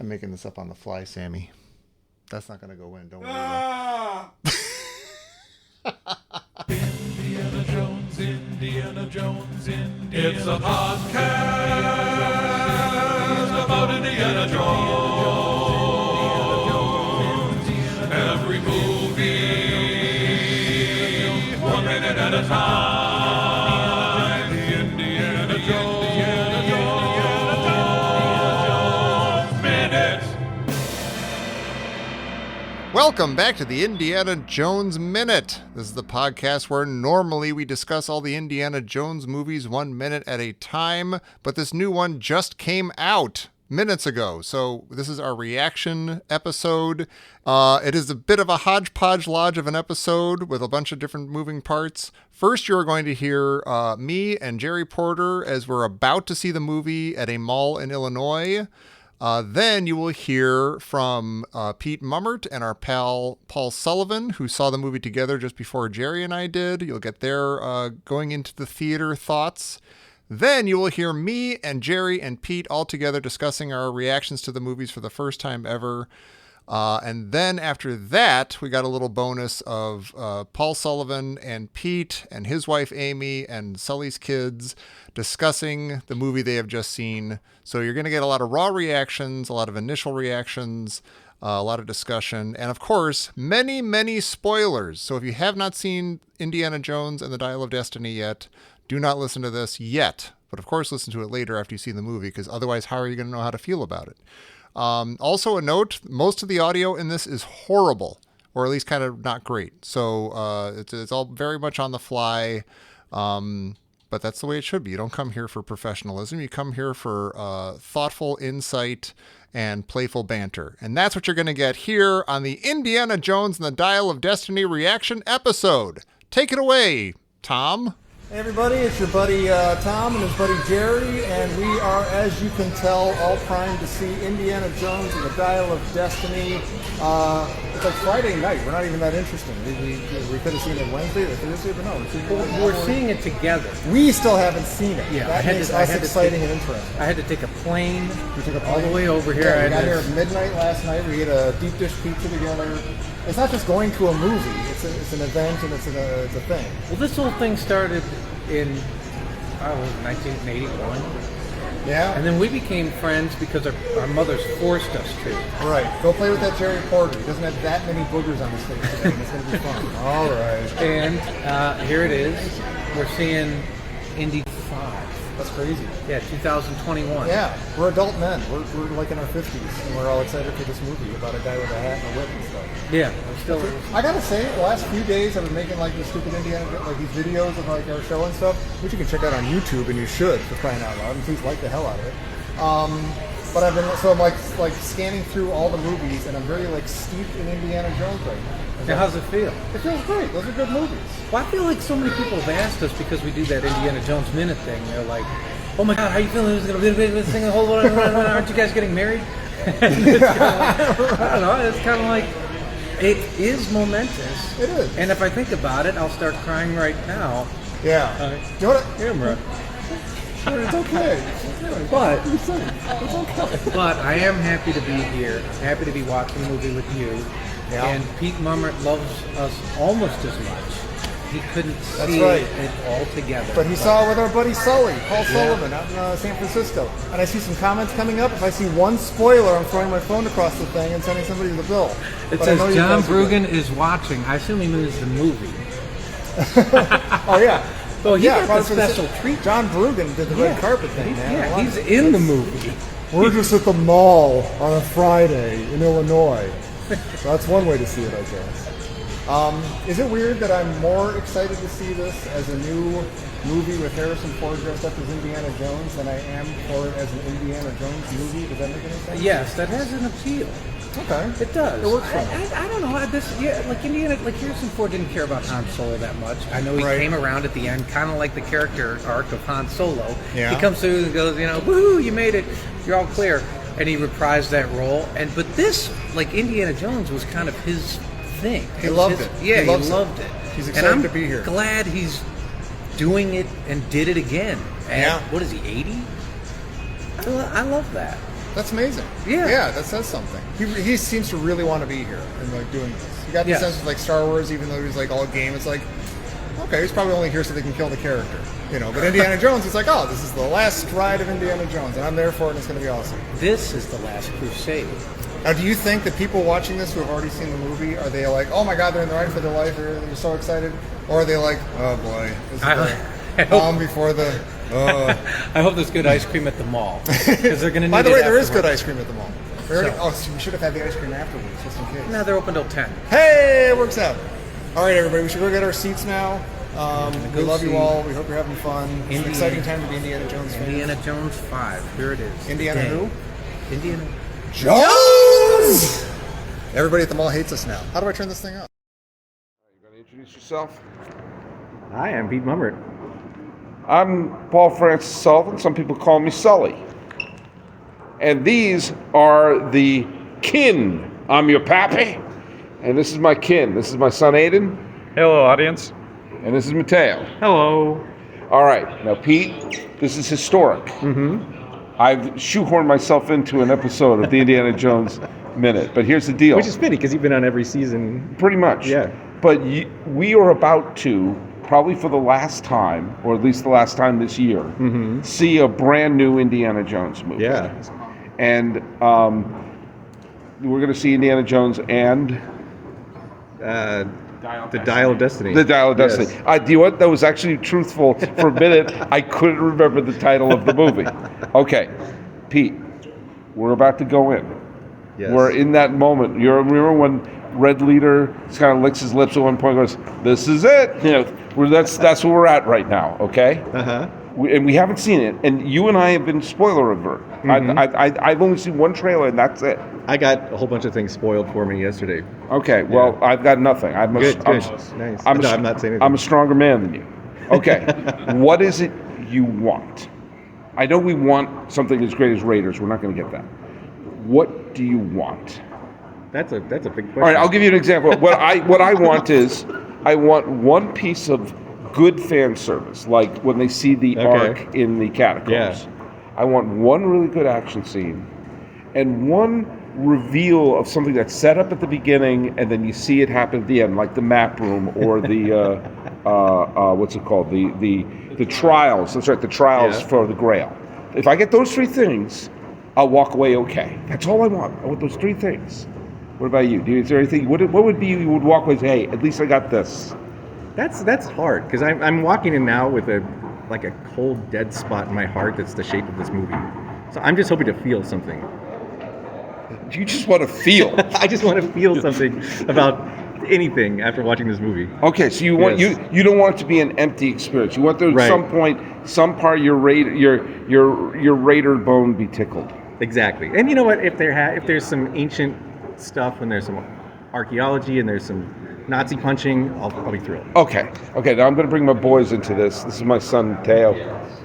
I'm making this up on the fly, Sammy. That's not going to go in. Don't worry about it. Indiana Jones, Indiana Jones, Indiana. It's a podcast about Indiana Jones. Every movie, 1 minute at a time. Indiana Jones, Minute. Welcome back to the Indiana Jones Minute. This is the podcast where normally we discuss all the Indiana Jones movies 1 minute at a time, but this new one just came out minutes ago. So this is our reaction episode. It is a bit of a hodgepodge lodge of an episode with a bunch of different moving parts. First, you're going to hear me and Gerry Porter as we're about to see the movie at a mall in Illinois. Then you will hear from Pete Mummert and our pal Paul Sullivan, who saw the movie together just before Gerry and I did. You'll get their going into the theater thoughts. Then you will hear me and Gerry and Pete all together discussing our reactions to the movies for the first time ever. And then after that, we got a little bonus of Paul Sullivan and Pete and his wife Amy and Sully's kids discussing the movie they have just seen. So you're going to get a lot of raw reactions, a lot of initial reactions, a lot of discussion, and of course, many, many spoilers. So if you have not seen Indiana Jones and the Dial of Destiny yet, do not listen to this yet. But of course, listen to it later after you see the movie, because otherwise, how are you going to know how to feel about it? Also a note, most of the audio in this is horrible, or at least kind of not great. So it's all very much on the fly, but that's the way it should be. You don't come here for professionalism. You come here for thoughtful insight and playful banter. And that's what you're going to get here on the Indiana Jones and the Dial of Destiny reaction episode. Take it away, Tom. Hey everybody, it's your buddy Tom and his buddy Gerry, and we are, as you can tell, all primed to see Indiana Jones and the Dial of Destiny. It's like Friday night. We're not even that interesting. We could have seen it Wednesday or Thursday, but no, we're seeing it together. We still haven't seen it. Yeah, that makes us exciting and interesting. I had to take a plane. All the way over here. Yeah, we got here at midnight last night. We ate a deep dish pizza together. It's not just going to a movie. It's an event and it's a thing. Well, this whole thing started in 1981. Yeah. And then we became friends because our mothers forced us to. Right. Go play with that Gerry Porter. He doesn't have that many boogers on his face today, and it's going to be fun. All right. And here it is. We're seeing Indy 5. That's crazy. Yeah, 2021. Yeah, we're adult men. We're like in our 50s, and we're all excited for this movie about a guy with a hat and a whip and stuff. Yeah, I gotta say, the last few days I've been making like the stupid Indiana, like these videos of like our show and stuff, which you can check out on YouTube, and you should, for crying out loud, and please like the hell out of it. But I'm like scanning through all the movies, and I'm very like steeped in Indiana Jones right now. Now, how's it feel? It feels great. Those are good movies. Well, I feel like so many people have asked us because we do that Indiana Jones Minute thing. They're like, "Oh my God, how you feeling? Who's going to be this thing? The whole aren't you guys getting married?" It's I don't know. It's kind of like it is momentous. It is. And if I think about it, I'll start crying right now. Yeah. Do you want to? Camera. Sure, it's okay. But it's okay. But I am happy to be here. Happy to be watching the movie with you. Yeah. And Pete Mummert loves us almost as much. He couldn't see right. it all together. But he saw it with our buddy Sully, Paul Sullivan, out in San Francisco. And I see some comments coming up. If I see one spoiler, I'm throwing my phone across the thing and sending somebody the bill. It says John Brugan is watching. I assume he means the movie. Oh, yeah. Oh, he got the special treat. John Brugan did the red carpet thing, man. Yeah, he's in the movie. We're just at the mall on a Friday in Illinois. So that's one way to see it, I guess. Is it weird that I'm more excited to see this as a new movie with Harrison Ford dressed up as Indiana Jones than I am for it as an Indiana Jones movie? Does that make any sense? Yes, that has an appeal. Okay. It does. It works for me. I don't know. Like Harrison Ford didn't care about Han Solo that much. I know he came around at the end, kind of like the character arc of Han Solo. Yeah. He comes through and goes, woohoo, you made it. You're all clear. And he reprised that role. But this, like Indiana Jones, was kind of his thing. He loved it. Yeah, he loved it. He's excited to be here. And I'm glad he's doing it and did it again. And what is he, 80? I love that. That's amazing. Yeah. That says something. He seems to really want to be here and like doing this. You got the Yes. sense of like Star Wars, even though he was like all game. It's like, okay, he's probably only here so they can kill the character, you know. But Indiana Jones, it's like, oh, this is the last ride of Indiana Jones, and I'm there for it, and it's going to be awesome. This is the last crusade. Now, do you think that people watching this who have already seen the movie, are they like, oh my god, they're in the ride for their life, they're so excited, or are they like, oh boy, this is the calm before the? I hope there's good ice cream at the mall because they're going to need. By the it way, there is good afterwards. ice cream at the mall. So we should have had the ice cream afterwards, just in case. No, they're open till 10. Hey, it works out. All right, everybody, we should go get our seats now. We Go love you see all. We hope you're having fun. It's an exciting time to be Indiana Jones fan. Indiana Jones 5. Here it is. Indiana Today. who? Indiana Jones! Everybody at the mall hates us now. How do I turn this thing up? You going to introduce yourself? Hi, I'm Pete Mummert. I'm Paul Francis Sullivan. Some people call me Sully. And these are the kin. I'm your pappy. And this is my kin. This is my son Aidan. Hello, audience. And this is Matteo. Hello. All right. Now, Pete, this is historic. Mm-hmm. I've shoehorned myself into an episode of the Indiana Jones Minute. But here's the deal. Which is funny because you've been on every season. Pretty much. Yeah. But we are about to, probably for the last time, or at least the last time this year, see a brand new Indiana Jones movie. Yeah. And we're going to see Indiana Jones and The Dial of Destiny. the Dial of Destiny. Yes. Do you know what? That was actually truthful. For a minute, I couldn't remember the title of the movie. Okay, Pete, we're about to go in. Yes. We're in that moment. You remember when Red Leader kind of licks his lips at one point and goes, "This is it." You know, that's where we're at right now. Okay. Uh-huh. And we haven't seen it, and you and I have been spoiler avert. I've only seen one trailer, and that's it. I got a whole bunch of things spoiled for me yesterday. Okay, well, I've got nothing. Good. Nice. I'm not saying anything. I'm a stronger man than you. Okay, what is it you want? I know we want something as great as Raiders. We're not going to get that. What do you want? That's a big question. All right, I'll give you an example. What I want is, I want one piece of good fan service, like when they see the Ark in the catacombs. Yeah. I want one really good action scene, and one reveal of something that's set up at the beginning, and then you see it happen at the end, like the map room or the what's it called? The trials. That's right, the trials for the Grail. If I get those three things, I'll walk away okay. That's all I want. I want those three things. What about you? Is there anything? What would be you would walk away and say, hey, at least I got this? That's hard because I'm walking in now with a cold dead spot in my heart that's the shape of this movie. So I'm just hoping to feel something. You just want to feel. I just want to feel something about anything after watching this movie. Okay, so you want you don't want it to be an empty experience. You want there at some point, some part of your Raider bone be tickled. Exactly. And you know what? If there's some ancient stuff and there's some archaeology and there's some Nazi punching, I'll be thrilled. Okay. Now I'm going to bring my boys into this. This is my son, Teo.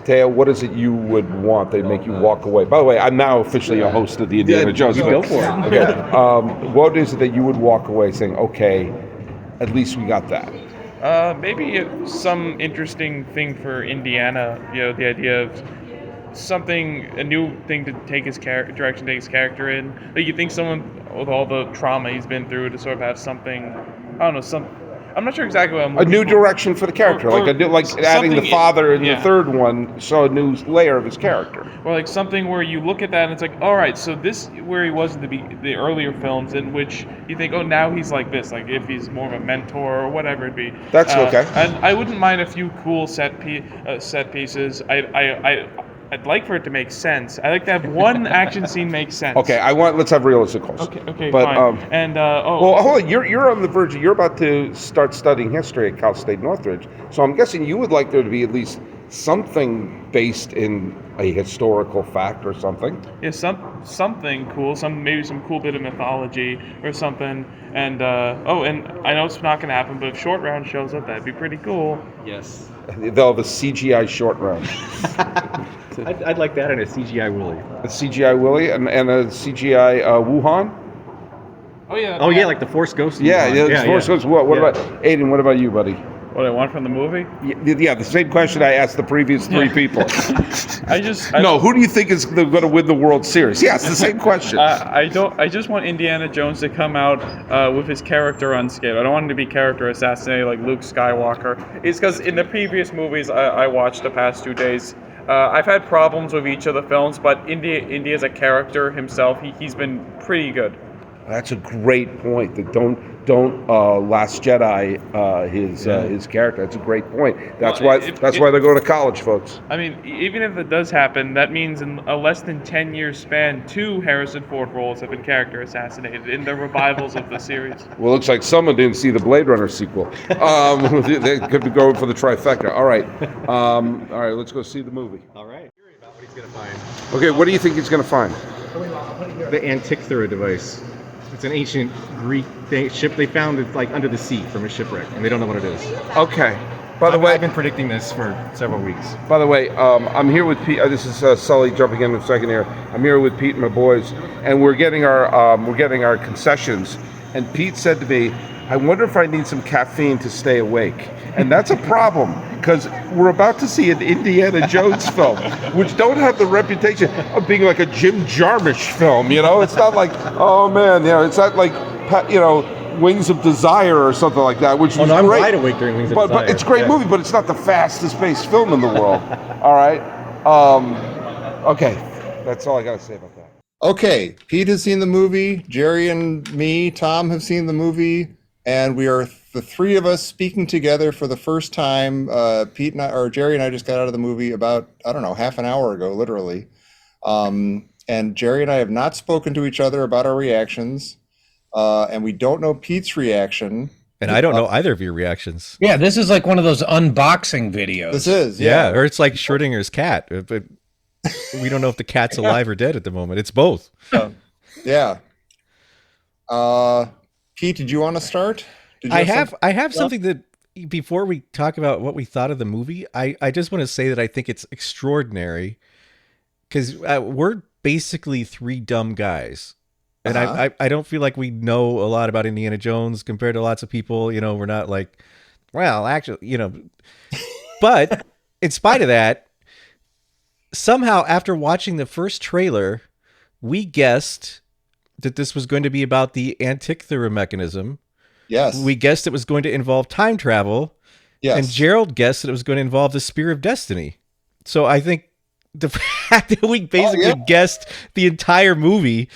Teo, what is it you would want? They'd make you walk away. By the way, I'm now officially a host of the Indiana Jones. You go for it. Okay. What is it that you would walk away saying, okay, at least we got that? Maybe some interesting thing for Indiana. You know, the idea of a new thing to take his direction, take his character in. Like you think someone with all the trauma he's been through to sort of have something. I don't know. I'm not sure exactly what I'm looking A new for. direction for the character, Or like adding the father in the yeah. third one, so a new layer of his character. Or like something where you look at that and it's like, all right, so this where he was in the earlier films, in which you think, oh, now he's like this, like if he's more of a mentor or whatever it be. That's okay. And I wouldn't mind a few cool set pieces. I'd like for it to make sense. I like to have one action scene make sense. Okay, let's have realistic goals. Okay, but, fine. Well, hold on. You're on the verge. You're about to start studying history at Cal State Northridge. So I'm guessing you would like there to be at least something based in a historical fact or something. Yeah, something cool. Maybe some cool bit of mythology or something. And and I know it's not going to happen, but if Short Round shows up, that'd be pretty cool. Yes. They'll have a CGI short round. I'd like that in a CGI Willy. A CGI Willy and a CGI Wuhan? Oh yeah. Oh yeah, like the Force Ghost. Yeah, the Force Ghost. What about Aidan? What about you, buddy? What I want from the movie? Yeah, the same question I asked the previous three people. I who do you think is going to win the World Series? Yes, the same question. I just want Indiana Jones to come out with his character unscathed. I don't want him to be character assassinated like Luke Skywalker. It's because in the previous movies I watched the past 2 days, I've had problems with each of the films, but Indy as a character himself, he's been pretty good. That's a great point. That don't Last Jedi his character. That's a great point. That's why they're going to college, folks. I mean, even if it does happen, that means in a less than 10-year span, 2 Harrison Ford roles have been character assassinated in the revivals of the series. Well, it looks like someone didn't see the Blade Runner sequel. They could be going for the trifecta. All right, let's go see the movie. All right. About what he's gonna find. Okay, what do you think he's going to find? The Antikythera device. It's an ancient Greek ship they found. It's like under the sea from a shipwreck, and they don't know what it is. Okay. By the way, I've been predicting this for several weeks. By the way, I'm here with Pete. This is Sully jumping in a second here. I'm here with Pete and my boys, and we're getting our concessions. And Pete said to me, "I wonder if I need some caffeine to stay awake." And that's a problem because we're about to see an Indiana Jones film, which don't have the reputation of being like a Jim Jarmusch film. You know, it's not like, oh man, it's not like, Wings of Desire or something like that, which was I'm great. wide awake during Wings of Desire. But it's a great movie, but it's not the fastest paced film in the world. All right. Okay. That's all I got to say about that. Okay, Pete has seen the movie. Gerry and me, Tom, have seen the movie, and we are the three of us speaking together for the first time. Gerry and I just got out of the movie about, half an hour ago, literally. And Gerry and I have not spoken to each other about our reactions, and we don't know Pete's reaction. And I don't know either of your reactions. Yeah, this is like one of those unboxing videos. This is, yeah. Or it's like Schrodinger's cat, but we don't know if the cat's alive or dead at the moment. It's both. Yeah. Pete, did you want to start? I have something that before we talk about what we thought of the movie, I just want to say that I think it's extraordinary because we're basically 3 dumb guys. And I don't feel like we know a lot about Indiana Jones compared to lots of people. We're not like, well, actually, but in spite of that, somehow after watching the first trailer, we guessed that this was going to be about the Antikythera mechanism. Yes. We guessed it was going to involve time travel. Yes. And Gerald guessed that it was going to involve the Spear of Destiny. So I think the fact that we basically guessed the entire movie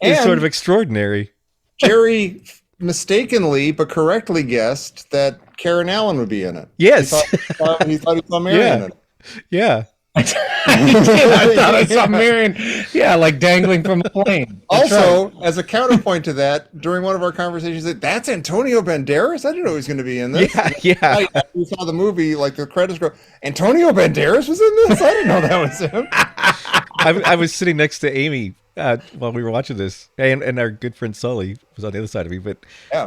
is sort of extraordinary. Gerry mistakenly but correctly guessed that Karen Allen would be in it. Yes. He thought he saw Marion in it. Yeah. I thought I saw Marion, like dangling from a plane. Also, as a counterpoint to that, during one of our conversations, that's Antonio Banderas? I didn't know he was going to be in this. Yeah. We saw the movie, like the credits go, Antonio Banderas was in this? I didn't know that was him. I was sitting next to Amy while we were watching this, and our good friend Sully was on the other side of me. But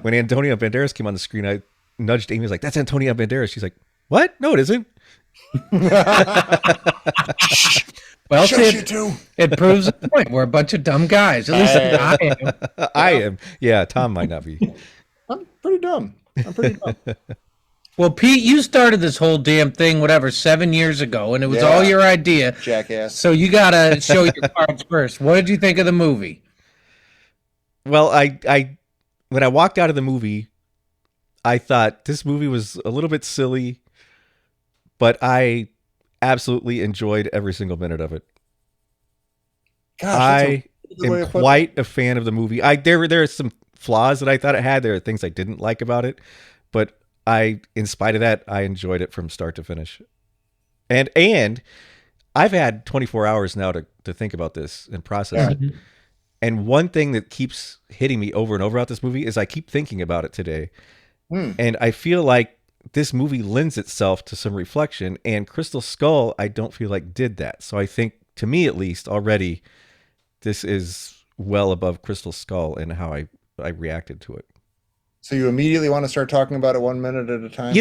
when Antonio Banderas came on the screen, I nudged Amy. I was like, "That's Antonio Banderas." She's like, "What? No, it isn't." Well, it proves the point. We're a bunch of dumb guys. At least I am. I am. Yeah, Tom might not be. I'm pretty dumb. Well, Pete, you started this whole damn thing, 7 years ago, and it was all your idea. Jackass. So you got to show your cards first. What did you think of the movie? Well, I when I walked out of the movie, I thought this movie was a little bit silly, but I absolutely enjoyed every single minute of it. Gosh, I am quite a fan of the movie. There are some flaws that I thought it had. There are things I didn't like about it, but in spite of that, I enjoyed it from start to finish. And I've had 24 hours now to think about this and process it. And one thing that keeps hitting me over and over about this movie is I keep thinking about it today. And I feel like this movie lends itself to some reflection, and Crystal Skull, I don't feel like did that. So I think, to me at least, already, this is well above Crystal Skull in how I reacted to it. So you immediately want to start talking about it 1 minute at a time?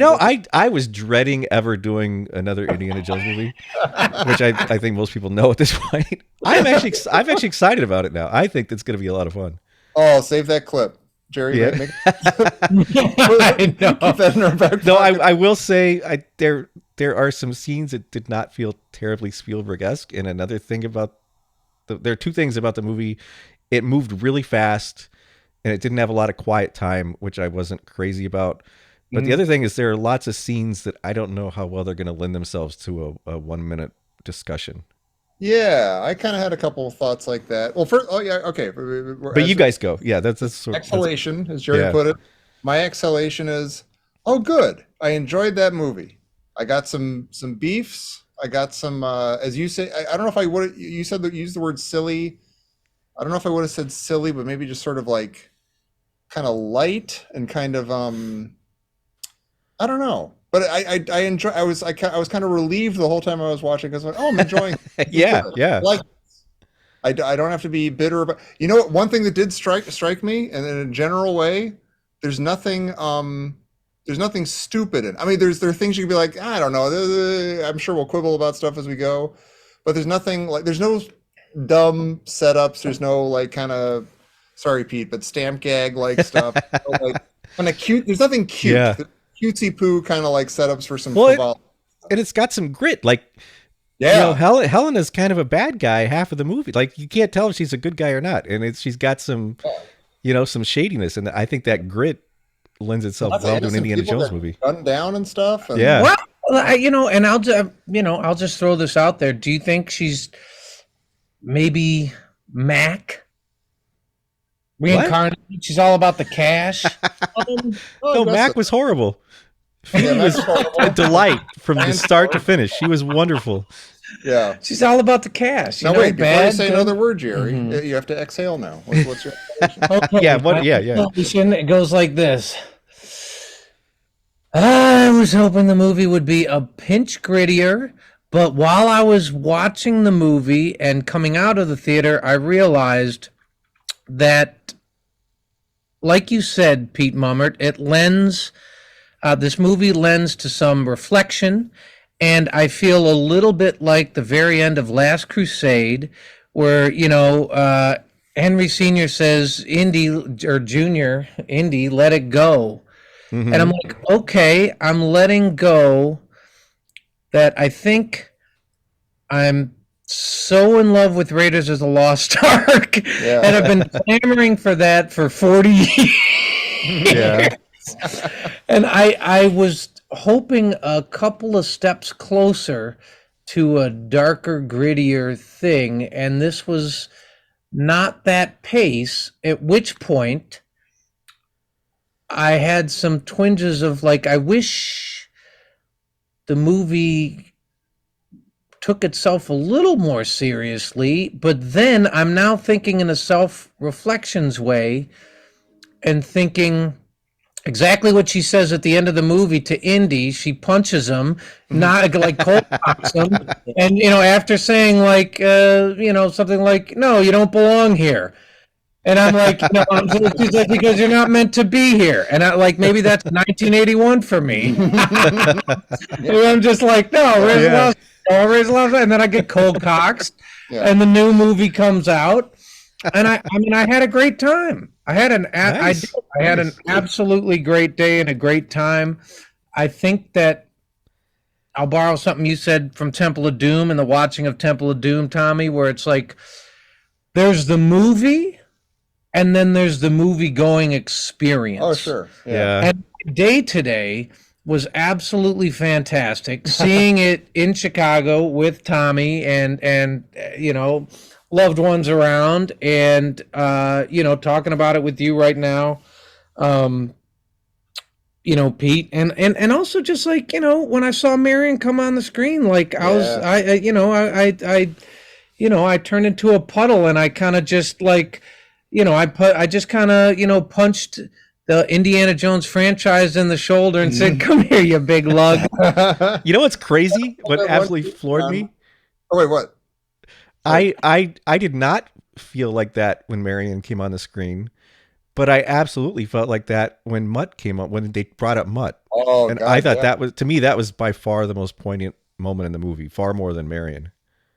I was dreading ever doing another Indiana Jones movie, which I think most people know at this point. I'm actually excited about it now. I think it's going to be a lot of fun. Oh, save that clip. Jerry. Yeah. I know. Keep that in our back No, pocket. I will say there are some scenes that did not feel terribly Spielberg-esque. And another thing about there are two things about the movie. It moved really fast, and it didn't have a lot of quiet time, which I wasn't crazy about. But the other thing is there are lots of scenes that I don't know how well they're going to lend themselves to a 1 minute discussion. Yeah, I kind of had a couple of thoughts like that. Well, first, okay. But you guys go. Yeah, that's sort of exhalation, as Jerry put it. My exhalation is, oh, good. I enjoyed that movie. I got some beefs. I got some, as you say. I don't know if I would. You said that you used the word silly. I don't know if I would have said silly, but maybe just sort of like, kind of light and kind of I don't know. But I enjoy. I was kind of relieved the whole time I was watching because like, oh, I'm enjoying. yeah. Like, I don't have to be bitter about. You know what? One thing that did strike me, and in a general way, there's nothing stupid in. I mean, there are things you can be like, I don't know. I'm sure we'll quibble about stuff as we go, but there's nothing like. There's no dumb setups. There's no like kind of. Sorry, Pete, but stamp gag like stuff. Like kind of cute. There's nothing cute. Yeah. Cutesy poo kind of like setups for some football. And it's got some grit. Like, Helen is kind of a bad guy half of the movie. Like, you can't tell if she's a good guy or not. And she's got some, some shadiness. And I think that grit lends itself well to an Indiana Jones movie. Gunned down and stuff. And yeah. Well, and I'll just throw this out there. Do you think she's maybe Mac? Reincarnated. She's all about the cash. No, Mac was horrible. Phoebe was a delight from the start to finish. She was wonderful. Yeah. She's all about the cash. Now wait, before you say another word, Jerry, you have to exhale now. What's your okay, yeah. It goes like this. I was hoping the movie would be a pinch grittier, but while I was watching the movie and coming out of the theater, I realized that, like you said, Pete Mummert, this movie lends to some reflection, and I feel a little bit like the very end of Last Crusade, where, Henry Sr. says, Indy, or Junior, Indy, let it go. Mm-hmm. And I'm like, okay, I'm letting go that I think I'm so in love with Raiders of the Lost Ark, and I've been clamoring for that for 40 years. Yeah. And I was hoping a couple of steps closer to a darker, grittier thing, and this was not that pace, at which point I had some twinges of like, I wish the movie took itself a little more seriously, but then I'm now thinking in a self-reflections way and thinking exactly what she says at the end of the movie to Indy. She punches him, not like cold cocks him, and after saying like something like, "No, you don't belong here," and I'm like, she's like, because you're not meant to be here, and I like maybe that's 1981 for me. I'm just like, no, Raise Love, and then I get cold cocks, and the new movie comes out, and I had a great time. I had an absolutely great day and a great time. I think that I'll borrow something you said from Temple of Doom and the watching of Temple of Doom, Tommy, where it's like there's the movie, and then there's the movie going experience. Oh, sure, yeah. And day today was absolutely fantastic. Seeing it in Chicago with Tommy and loved ones around, and talking about it with you right now, Pete, and also just like when I saw Marion come on the screen, like I turned into a puddle, and I kind of just like I just kind of punched the Indiana Jones franchise in the shoulder and said, "Come here, you big lug." You know what's crazy? What absolutely floored me? Oh wait, what? I did not feel like that when Marion came on the screen, but I absolutely felt like that when Mutt came up, when they brought up Mutt. Oh, and God, I thought that was, to me, that was by far the most poignant moment in the movie, far more than Marion.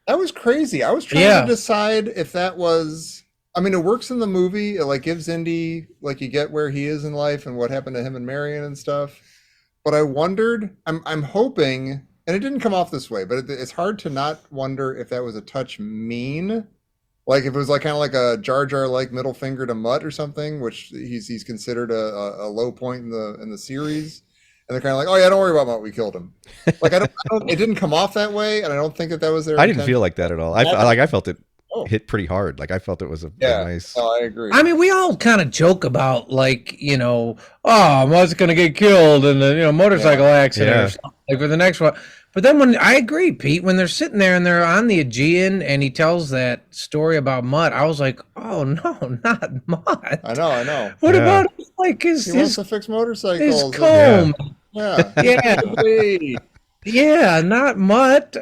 That was crazy. I was trying to decide if that was I mean, it works in the movie. It like gives Indy like you get where he is in life and what happened to him and Marion and stuff. But I wondered, I'm hoping, and it didn't come off this way, but it's hard to not wonder if that was a touch mean. Like if it was like kind of like a Jar Jar like middle finger to Mutt or something, which he's considered a low point in the series. And they're kind of like, oh yeah, don't worry about Mutt, we killed him. Like I don't it didn't come off that way, and I don't think that was their I didn't intention. feel like that at all. I felt it Oh. hit pretty hard. Like I felt it was a nice. No, I agree. I mean, we all kind of joke about like, oh, Mutt's gonna get killed in the motorcycle accident or something like for the next one. But then when I agree, Pete, when they're sitting there and they're on the Aegean and he tells that story about Mutt, I was like, oh no, not Mutt. I know. What about like He wants to fix motorcycles. his comb? Yeah. Yeah, not Mutt.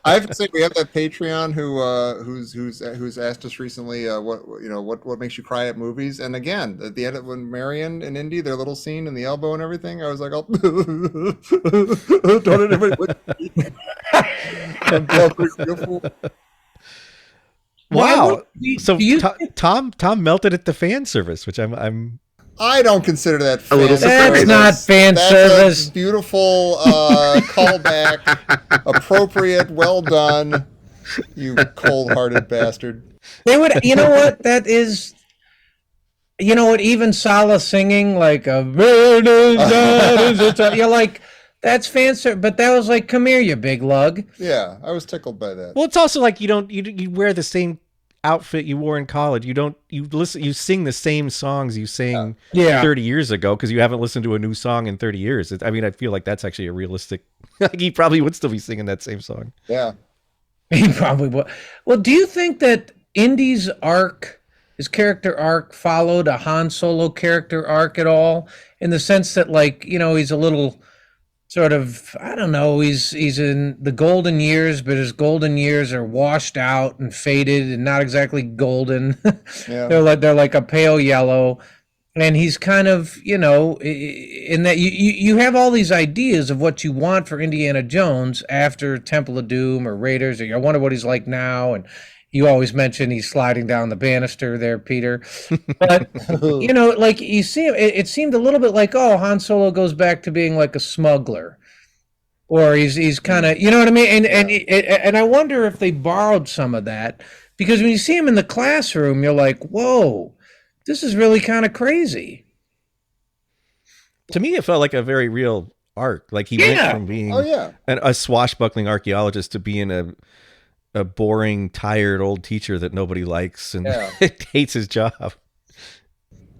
I have to say we have that Patreon who's asked us recently what makes you cry at movies, and again at the end when Marion and Indy, their little scene in the elbow and everything, I was like, oh, don't anybody look at me. I'm beautiful. Wow. So do you Tom melted at the fan service, which I don't consider that fan little service. That's not fan That's service. a beautiful callback, appropriate, well done. You cold-hearted bastard. They would, you know what? That is, even Sala singing like a you're like, that's fan service. But that was like, come here, you big lug. Yeah, I was tickled by that. Well, it's also like you wear the same outfit you wore in college. You sing the same songs you sang 30 years ago because you haven't listened to a new song in 30 years. I feel like that's actually a realistic. Like he probably would still be singing that same song. Yeah, He probably would. Well, do you think that Indy's arc, his character arc, followed a Han Solo character arc at all? In the sense that, like, he's a little sort of, I don't know, he's in the golden years, but his golden years are washed out and faded and not exactly golden. Yeah. They're like a pale yellow. And he's kind of, in that you have all these ideas of what you want for Indiana Jones after Temple of Doom or Raiders, or I wonder what he's like now. And you always mention he's sliding down the banister there, Peter. But, like you see him, it seemed a little bit like, oh, Han Solo goes back to being like a smuggler. Or he's kind of, you know what I mean? And I wonder if they borrowed some of that. Because when you see him in the classroom, you're like, whoa, this is really kind of crazy. To me, it felt like a very real arc. Like he went from being a swashbuckling archaeologist to being a boring, tired old teacher that nobody likes and hates his job.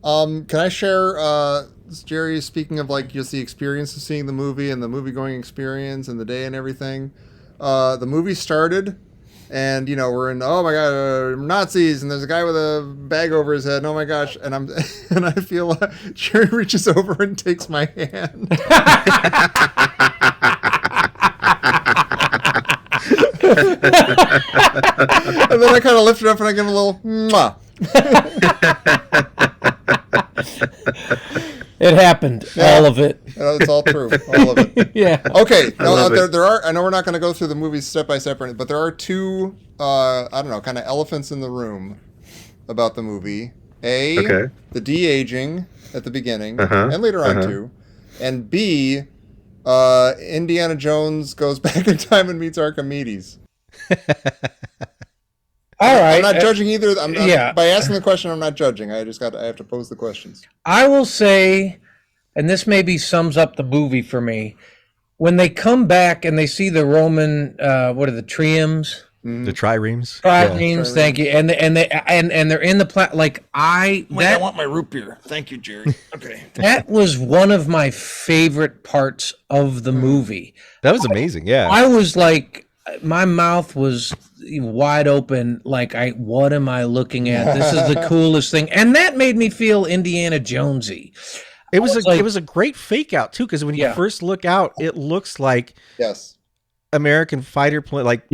Can I share, Gerry, speaking of like just the experience of seeing the movie and the movie going experience and the day and everything, the movie started and, we're in, oh my God, Nazis, and there's a guy with a bag over his head, and oh my gosh, and I feel like Gerry reaches over and takes my hand. And then I kind of lift it up and I give him a little mwah. It happened, all of it. It's all true, all of it. Yeah. Okay, there are. I know we're not going to go through the movies step by step, but there are two, I don't know, kind of elephants in the room about the movie. The de-aging at the beginning and later on too, and B, Indiana Jones goes back in time and meets Archimedes. All right. I'm not judging either. By asking the question, I'm not judging. I have to pose the questions. I will say, and this maybe sums up the movie for me, when they come back and they see the Roman, what are the triumphs? The triremes. Triremes, thank you. And they're in the I want my root beer. Thank you, Gerry. Okay. That was one of my favorite parts of the movie. That was amazing. Yeah. I was like, my mouth was wide open. Like, what am I looking at? This is the coolest thing. And that made me feel Indiana Jonesy. It was a great fake out too, because when you first look out, it looks like American fighter plane, like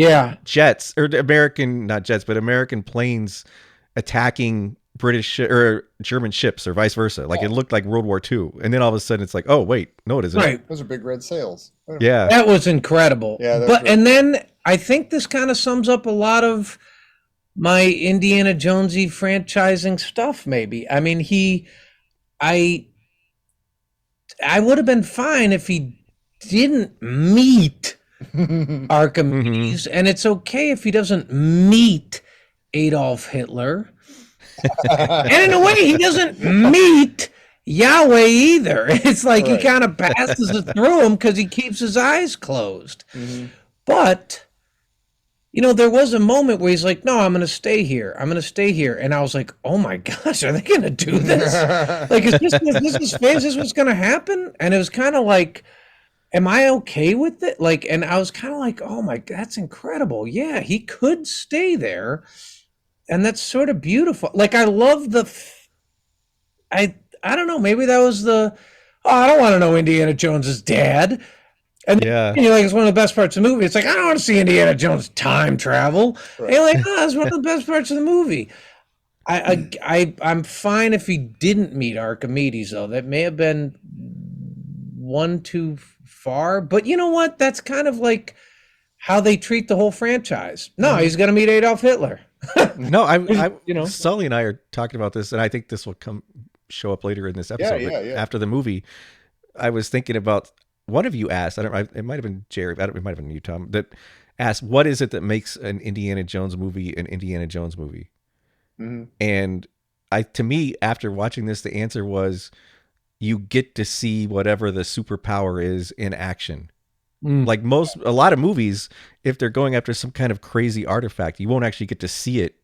jets, or not jets, but American planes attacking British or German ships, or vice versa. Like it looked like World War II, and then all of a sudden it's like, oh wait, no, it isn't. Right, those are big red sails. Yeah, that was incredible. Yeah, and then I think this kind of sums up a lot of my Indiana Jonesy franchising stuff. Maybe. I mean, I would have been fine if he didn't meet Archimedes, and it's okay if he doesn't meet Adolf Hitler. And in a way, he doesn't meet Yahweh either. It's like he kind of passes it through him because he keeps his eyes closed. But, you know, there was a moment where he's like, no, I'm going to stay here. I'm going to stay here. And I was like, oh my gosh, are they going to do this? Like, is this what's going to happen? And it was kind of like, am I okay with it? Like, and I was kind of like, oh my, that's incredible. Yeah, he could stay there. And that's sort of beautiful. Like, I love I don't know, maybe that was I don't want to know Indiana Jones's dad. And Yeah. you're like, it's one of the best parts of the movie. It's like, I don't want to see Indiana Jones time travel. And you're like, oh, it's one of the best parts of the movie. I'm fine if he didn't meet Archimedes, though. That may have been one too far. But you know what? That's kind of like how they treat the whole franchise. No, he's going to meet Adolf Hitler. No, I You know. Sully and I are talking about this, and I think this will show up later in this episode. Yeah, but yeah. After the movie, I was thinking about, one of you asked, it might have been Gerry, it might have been you, Tom, that asked, what is it that makes an Indiana Jones movie an Indiana Jones movie? And to me, after watching this, the answer was, you get to see whatever the superpower is in action. Like a lot of movies, if they're going after some kind of crazy artifact, you won't actually get to see it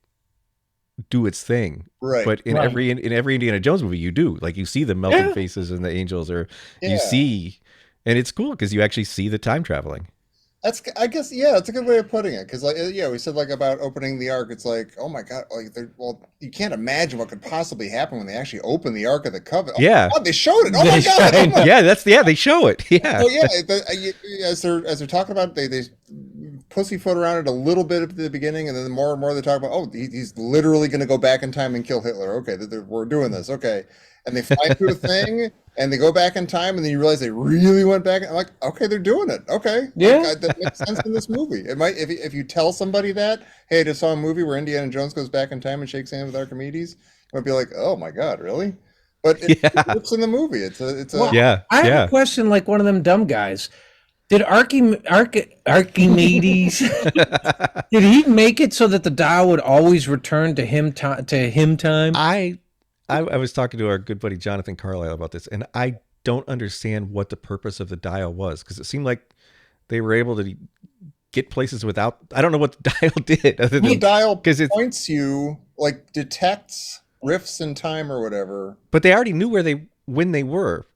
do its thing. Right. But in every Indiana Jones movie, you do. Like, you see the melting faces and the angels, or you see, and it's cool because you actually see the time traveling. That's, I guess, yeah, that's a good way of putting it. Because, like, yeah, we said, like, about opening the Ark. It's like, oh my God, like, well, you can't imagine what could possibly happen when they actually open the Ark of the Covenant. Yeah. Oh, God, they showed it. Oh my God. Oh my- Yeah, they show it. Yeah. Oh yeah, as they're talking about it, they pussyfoot around it a little bit at the beginning, and then the more and more they talk about, oh, he's literally going to go back in time and kill Hitler. Okay, we're doing this. Okay, and they fly through a thing, and they go back in time, and then you realize they really went back. I'm like, okay, they're doing it. Okay, that makes sense in this movie. It might, if you tell somebody that, hey, I just saw a movie where Indiana Jones goes back in time and shakes hands with Archimedes, it might be like, oh my God, really? But it works in the movie. It's a Yeah. I have a question, like one of them dumb guys. Did Archimedes did he make it so that the dial would always return to him time? I was talking to our good buddy Jonathan Carlisle about this, and I don't understand what the purpose of the dial was, because it seemed like they were able to get places without. I don't know what the dial did. Other than, the dial it points you, like, detects rifts in time or whatever. But they already knew when they were.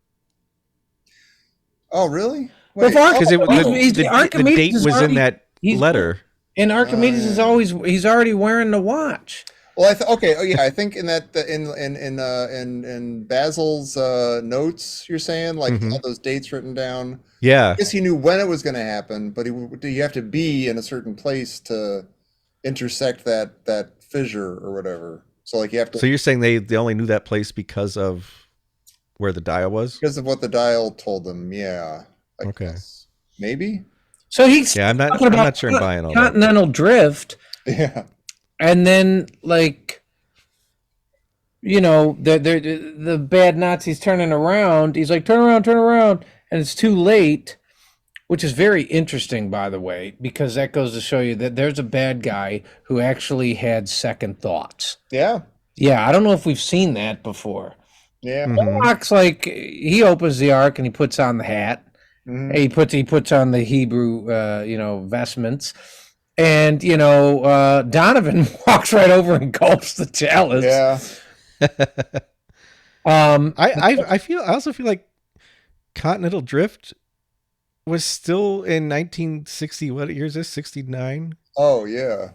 Oh, really? Because the Archimedes date was in that letter. And Archimedes is he's already wearing the watch. Well, okay. Oh, yeah. I think in that in Basil's notes, you're saying, like, he had those dates written down. Yeah. I guess he knew when it was going to happen, but you have to be in a certain place to intersect that fissure or whatever. So, like, you have to. So you're saying they only knew that place because of where the dial was? Because of what the dial told them. Yeah. I guess. Maybe. So he's I'm not sure I'm buying all that. Continental drift. Yeah. And then, like, you know, the bad Nazis turning around. He's like, turn around. And it's too late, which is very interesting, by the way, because that goes to show you that there's a bad guy who actually had second thoughts. Yeah. Yeah, I don't know if we've seen that before. Yeah. Locke's like, he opens the Ark and he puts on the hat. He puts on the Hebrew, vestments. And, Donovan walks right over and gulps the chalice. Yeah. I also feel like Continental Drift was still in 1960. What year is this? 69. Oh yeah.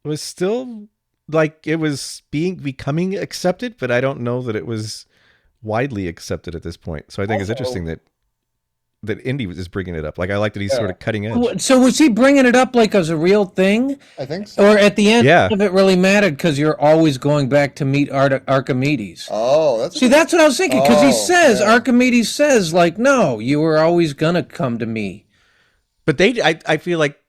It was still like it was becoming accepted, but I don't know that it was widely accepted at this point. So I think it's interesting that Indy was just bringing it up. Like, I like that he's sort of cutting edge. So was he bringing it up like as a real thing? I think so. Or at the end, none of it really mattered because you're always going back to meet Archimedes. Oh, that's what I was thinking, because he says, Archimedes says, like, no, you were always going to come to me. But I feel like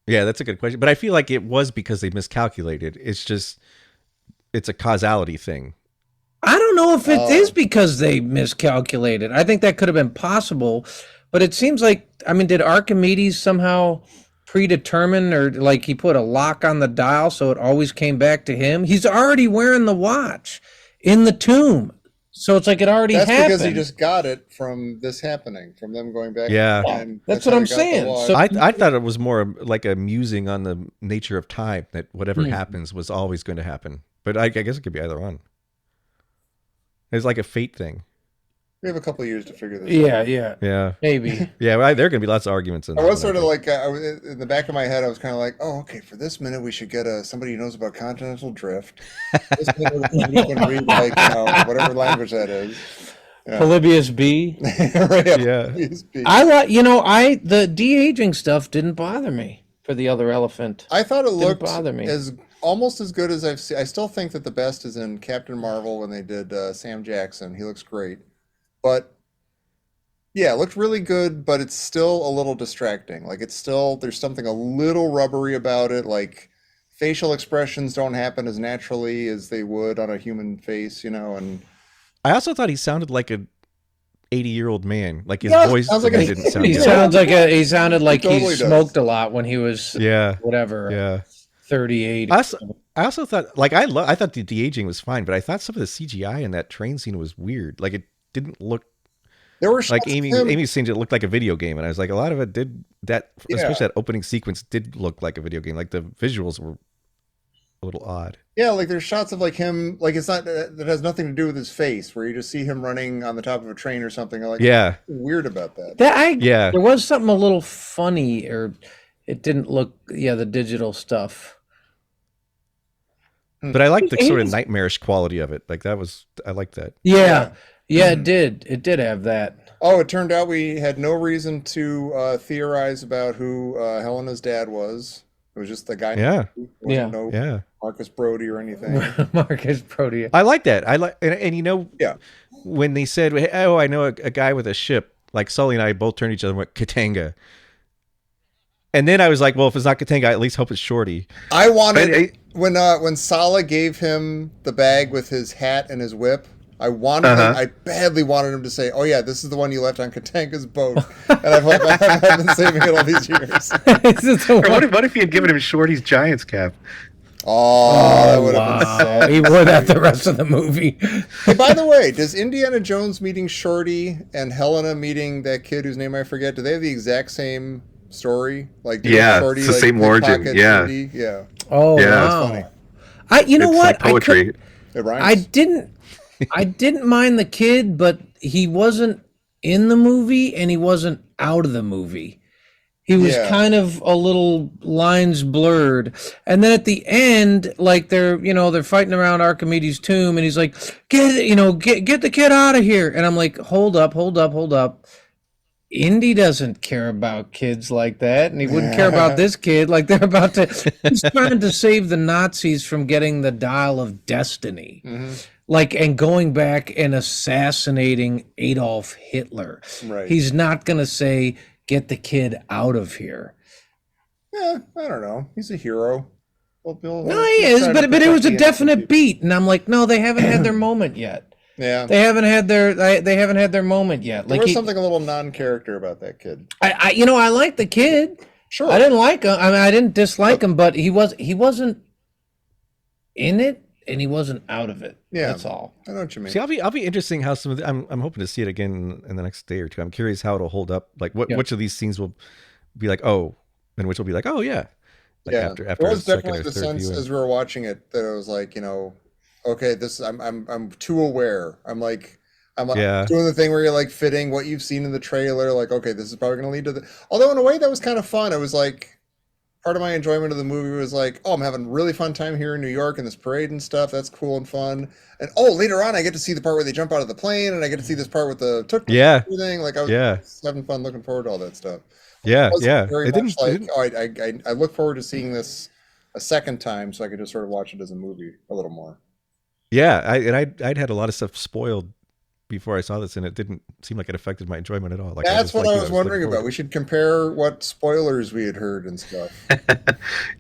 Yeah, that's a good question. But I feel like it was because they miscalculated. It's a causality thing. I don't know if it is because they miscalculated. I think that could have been possible, but it seems like, I mean, did Archimedes somehow predetermine, or like he put a lock on the dial so it always came back to him? He's already wearing the watch in the tomb. So it's like it already That's happened. because he just got it from this happening, from them going back. Yeah. And That's how what he I'm got the saying. watch. So- I thought it was more like a musing on the nature of time, that whatever happens was always going to happen. But I guess it could be either one. It's like a fate thing. We have a couple of years to figure this out. Yeah. Maybe. Yeah, well, there are going to be lots of arguments in I this was one, sort of think. like, in the back of my head, I was kind of like, oh, okay, for this minute, we should get somebody who knows about continental drift. This minute, we can read, like, whatever language that is. Yeah. Polybius B. Right, Yeah. PSP. The de-aging stuff didn't bother me for the other elephant. I thought it Didn't looked bother me. as almost as good as I've seen. I still think that the best is in Captain Marvel when they did Sam Jackson. He looks great. But yeah, it looked really good, but it's still a little distracting. Like there's something a little rubbery about it. Like facial expressions don't happen as naturally as they would on a human face, and I also thought he sounded like a 80-year-old man. Like his Yeah, voice sounds like didn't sound He good. sounded like he totally does. smoked a lot when he was Yeah. whatever Yeah. 38. I also thought, like, I thought the de-aging was fine, but I thought some of the CGI in that train scene was weird. Like, it didn't look there were like shots of Amy. him- Amy seemed to look like a video game, and I was like, a lot of it did that. Yeah. Especially that opening sequence did look like a video game. Like the visuals were a little odd. Yeah, like there's shots of like him, like it's not that has nothing to do with his face, where you just see him running on the top of a train or something. Like, Yeah. weird about that. Yeah. There was something a little funny, or it didn't look. Yeah, the digital stuff. But I like the sort of Amy's- nightmarish quality of it. Like I like that. Yeah, it did. It did have that. Oh, it turned out we had no reason to theorize about who Helena's dad was. It was just the guy. Yeah. Wasn't no Yeah. Marcus Brody or anything. Marcus Brody. I like that. I like, and Yeah. when they said, "Oh, I know a guy with a ship," like Sully and I both turned to each other and went, "Katanga." And then I was like, "Well, if it's not Katanga, I at least hope it's Shorty." I wanted when Sala gave him the bag with his hat and his whip. I wanted him, I badly wanted him to say, "Oh yeah, this is the one you left on Katanga's boat," and I've been saving it all these years. Or what if he had given him Shorty's Giants cap? Oh, that would have been sad. He wore that the rest of the movie. Hey, by the way, does Indiana Jones meeting Shorty and Helena meeting that kid whose name I forget, do they have the exact same story? Like, Yeah, Shorty, it's the same origin, pickpockets yeah. Indy? Yeah. Oh, Yeah. wow. Funny. You know It's what? like poetry. It rhymes. I didn't mind the kid, but he wasn't in the movie and he wasn't out of the movie. He was Yeah. kind of a little lines blurred. And then at the end, like they're fighting around Archimedes' tomb and he's like, get the kid out of here. And I'm like, hold up. Indy doesn't care about kids like that, and he wouldn't care about this kid. Like they're about to. He's trying to save the Nazis from getting the dial of destiny, and going back and assassinating Adolf Hitler. Right. He's not going to say, "Get the kid out of here." Yeah, I don't know. He's a hero. Well, Bill, No, he is, but it was a definite beat, and I'm like, no, they haven't had their moment yet. Yeah. They haven't had their moment yet. There Like was something a little non-character about that kid. I like the kid. Sure. I didn't like him. I mean, I didn't dislike him, but he wasn't in it, and he wasn't out of it. Yeah. That's all. I know what you mean. See, I'll be interesting how some of I'm hoping to see it again in the next day or two. I'm curious how it'll hold up. Like which of these scenes will be like, oh, and which will be like, oh yeah. Like Yeah. after There a was second definitely or the third sense viewing. as we were watching it that it was like, okay, I'm too aware. I'm Yeah. doing the thing where you're like fitting what you've seen in the trailer. Like, okay, this is probably going to lead to the. Although in a way that was kind of fun. It was like part of my enjoyment of the movie was like, oh, I'm having a really fun time here in New York and this parade and stuff. That's cool and fun. And later on, I get to see the part where they jump out of the plane, and I get to see this part with the tuk-tuk Yeah. and everything. Like I was Yeah. having fun, looking forward to all that stuff. Yeah, It wasn't yeah. Very It much didn't- like, I look forward to seeing this a second time, so I could just sort of watch it as a movie a little more. Yeah, I'd had a lot of stuff spoiled before I saw this, and it didn't seem like it affected my enjoyment at all. Like That's what I was looking wondering forward about. to We should compare what spoilers we had heard and stuff.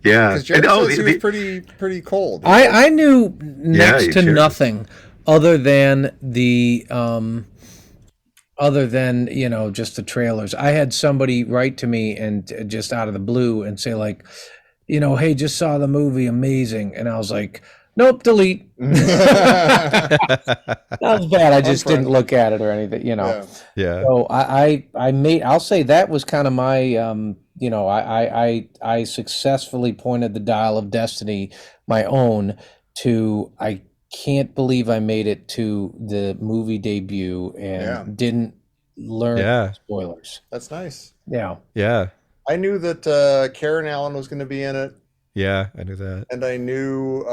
Yeah. Because Gerry And, says he was pretty cold. I knew next to Gerry. nothing other than the just the trailers. I had somebody write to me and just out of the blue and say like, hey, just saw the movie, amazing, and I was like, nope, delete. That was bad. I just didn't look at it or anything, Yeah. Yeah. So I'll say that was kind of my I successfully pointed the dial of destiny, my own, to I can't believe I made it to the movie debut and didn't learn spoilers. That's nice. Yeah. Yeah. I knew that Karen Allen was going to be in it. Yeah, I knew that. And I knew,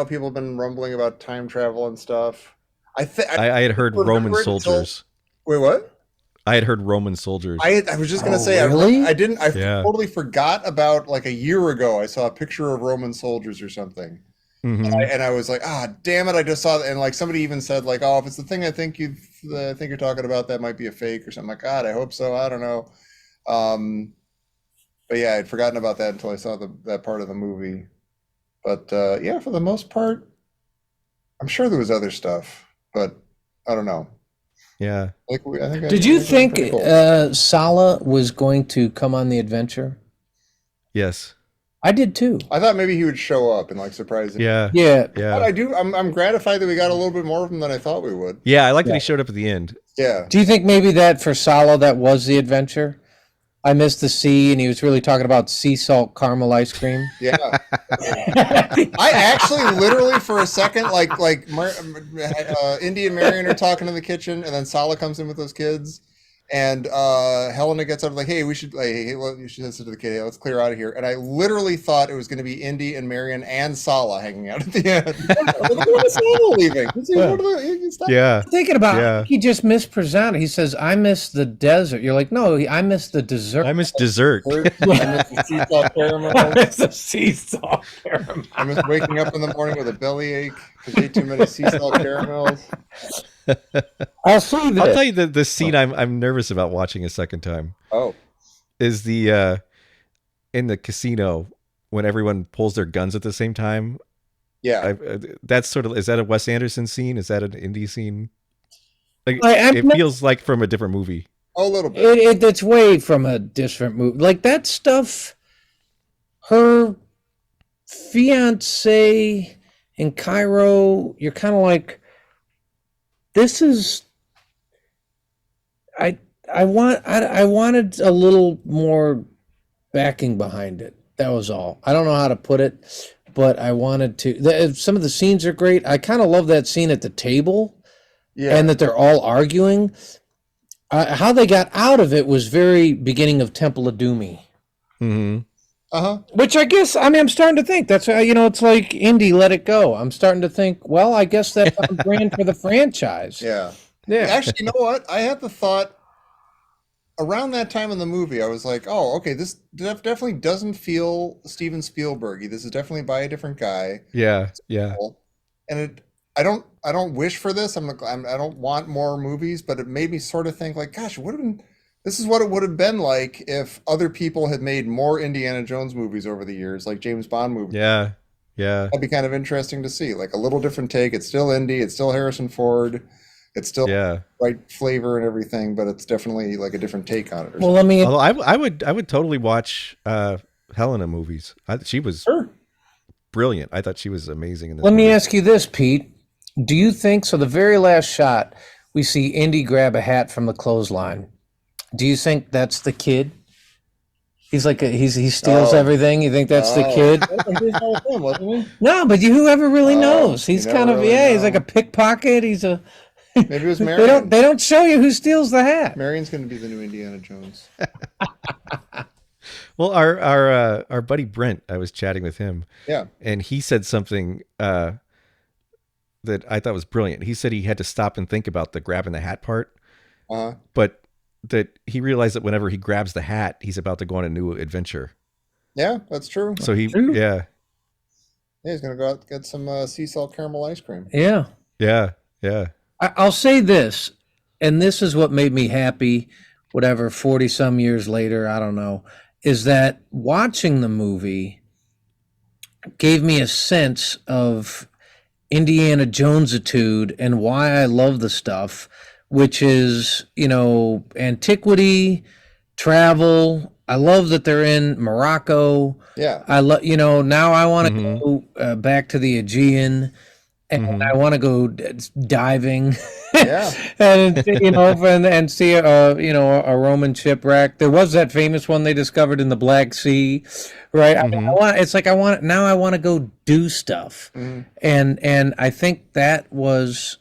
people have been rumbling about time travel and stuff. I had heard Roman soldiers. Wait, what? I had heard Roman soldiers. I was just going to say, really? I totally forgot about like a year ago. I saw a picture of Roman soldiers or something. Mhm. And I was like, damn it. I just saw that. And like somebody even said like, oh, if it's the thing I think you're talking about, that might be a fake or something. Like, God, I hope so. I don't know. But yeah, I'd forgotten about that until I saw that part of the movie. But for the most part, I'm sure there was other stuff, but I don't know. Yeah. Did you think Sala was going to come on the adventure? Yes. I did too. I thought maybe he would show up and like surprise him. Yeah. Yeah. Yeah. But I'm gratified that we got a little bit more of him than I thought we would. Yeah, I like that he showed up at the end. Yeah. Do you think maybe that for Sala that was the adventure? I missed the sea, and he was really talking about sea salt caramel ice cream. Yeah. I actually literally for a second, Indy and Marion are talking in the kitchen, and then Sala comes in with those kids, and Helena gets up like, hey, you should listen to the kid, hey, let's clear out of here. And I literally thought it was going to be Indy and Marion and Sala hanging out at the end. What is Sala leaving? Yeah. Thinking about he just mispresented. He says, I miss the desert. You're like, no, I miss the dessert. I miss dessert. I miss the sea salt caramel. I miss the sea salt caramel. I miss waking up in the morning with a bellyache because I ate too many sea salt caramels. I'll tell you the scene I'm nervous about watching a second time. Oh, is the in the casino when everyone pulls their guns at the same time. Yeah, that's sort of, is that a Wes Anderson scene? Is that an indie scene? Like it feels like from a different movie. A little bit. It's way from a different movie. Like that stuff. Her fiance in Cairo. You're kind of like, this is. I wanted a little more backing behind it. That was all. I don't know how to put it, but I wanted to. Some of the scenes are great. I kind of love that scene at the table, and that they're all arguing. How they got out of it was very beginning of Temple of Doom. Mm-hmm. Which I guess, I'm starting to think that's it's like Indy, Let It Go. I'm starting to think, well, I guess that's on brand for the franchise. Yeah. Yeah. Actually, you know what? I had the thought around that time in the movie. I was like, oh, okay, this definitely doesn't feel Steven Spielberg-y. This is definitely by a different guy. Yeah. Yeah. And I don't wish for this. I don't want more movies, but it made me sort of think like, gosh, this is what it would have been like if other people had made more Indiana Jones movies over the years, like James Bond movies. Yeah. Yeah. That'd be kind of interesting to see, like a little different take. It's still Indy, it's still Harrison Ford, it's still right flavor and everything, but it's definitely like a different take on it. Well, although I would totally watch Helena movies. She was brilliant. I thought she was amazing in this. Let me ask you this, Pete. Do you think so? The very last shot, we see Indy grab a hat from the clothesline. Do you think that's the kid? He's like he steals everything. You think that's the kid? No, but whoever really knows? He's kind of he's like a pickpocket. He's a. Maybe it was Marion. They don't show you who steals the hat. Marion's going to be the new Indiana Jones. Well, our buddy Brent, I was chatting with him. Yeah. And he said something that I thought was brilliant. He said he had to stop and think about the grabbing the hat part. But that he realized that whenever he grabs the hat, he's about to go on a new adventure. Yeah, that's true. So he's going to go out and get some sea salt caramel ice cream. Yeah. Yeah. Yeah. I'll say this, and this is what made me happy, whatever, 40 some years later, I don't know, is that watching the movie gave me a sense of Indiana Jonesitude and why I love the stuff, which is, antiquity, travel. I love that they're in Morocco. Yeah. I love, now I want to go back to the Aegean. And I want to go diving, Yeah. and and see a Roman shipwreck. There was that famous one they discovered in the Black Sea, right? I mean, I want to go do stuff, and I think that was,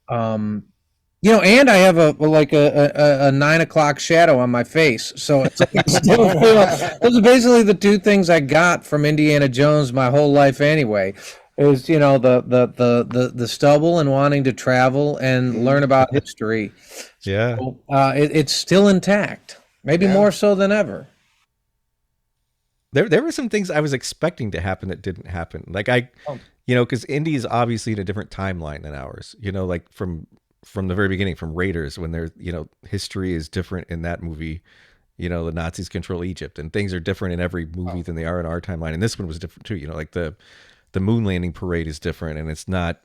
and I have a 9 o'clock shadow on my face, so it's like I still feel those are basically the two things I got from Indiana Jones my whole life anyway. Is the stubble and wanting to travel and learn about history. Yeah. So, it's still intact, maybe more so than ever. There were some things I was expecting to happen that didn't happen. Like because Indy is obviously in a different timeline than ours. Like from the very beginning, from Raiders, when they're history is different in that movie. The Nazis control Egypt, and things are different in every movie than they are in our timeline. And this one was different too. Like the moon landing parade is different, and it's not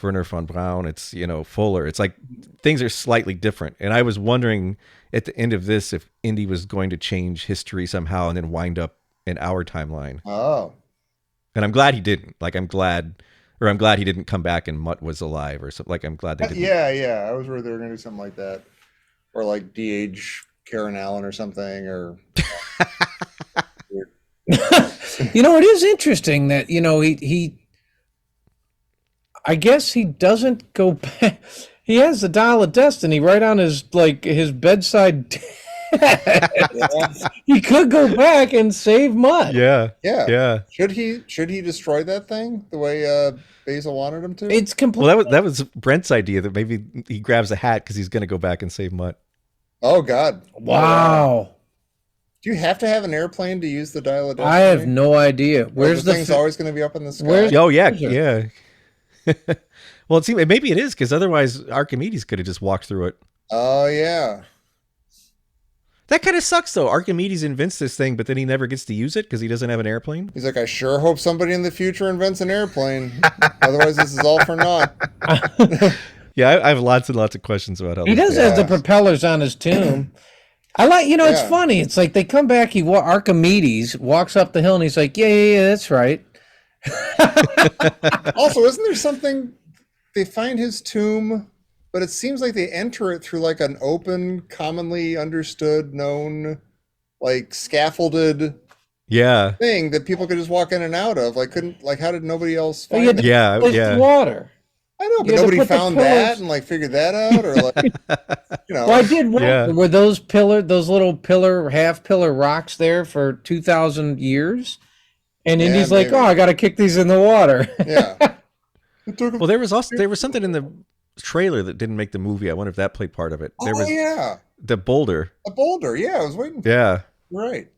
Werner von Braun, it's Fuller. It's like things are slightly different, and I was wondering at the end of this if Indy was going to change history somehow and then wind up in our timeline. Oh, and I'm glad he didn't. Like I'm glad he didn't come back and Mutt was alive or something. Like I'm glad they didn't. Yeah. I was worried they were going to do something like that, or like de-age Karen Allen or something, or. It is interesting that he I guess he doesn't go back. He has the Dial of Destiny right on his bedside. He could go back and save Mutt. Yeah. Should he destroy that thing the way Basil wanted him to? It's completely. Well, that was Brent's idea that maybe he grabs a hat because he's going to go back and save Mutt. Oh God! Wow. Do you have to have an airplane to use the Dial of Destiny? I have no idea. Where's the thing's always going to be up in the sky? Oh yeah. Well, maybe it is because otherwise Archimedes could have just walked through it. Oh yeah. That kind of sucks though. Archimedes invents this thing, but then he never gets to use it because he doesn't have an airplane. He's like, I sure hope somebody in the future invents an airplane. Otherwise, this is all for naught. Yeah, I have lots and lots of questions about how he does have the propellers on his tomb. I like, it's funny. It's like they come back. Archimedes walks up the hill and he's like, yeah, that's right. Also, isn't there something? They find his tomb, but it seems like they enter it through like an open, commonly understood, known, like scaffolded thing that people could just walk in and out of. How did nobody else find it? Yeah. Water. I know, but nobody found that and figured that out, or Well, I did wonder, were those little half pillar rocks there for 2,000 years? And Indy's like, I got to kick these in the water. Yeah. Well, there was something in the trailer that didn't make the movie. I wonder if that played part of it. The boulder. A boulder, yeah. I was waiting for it. Right.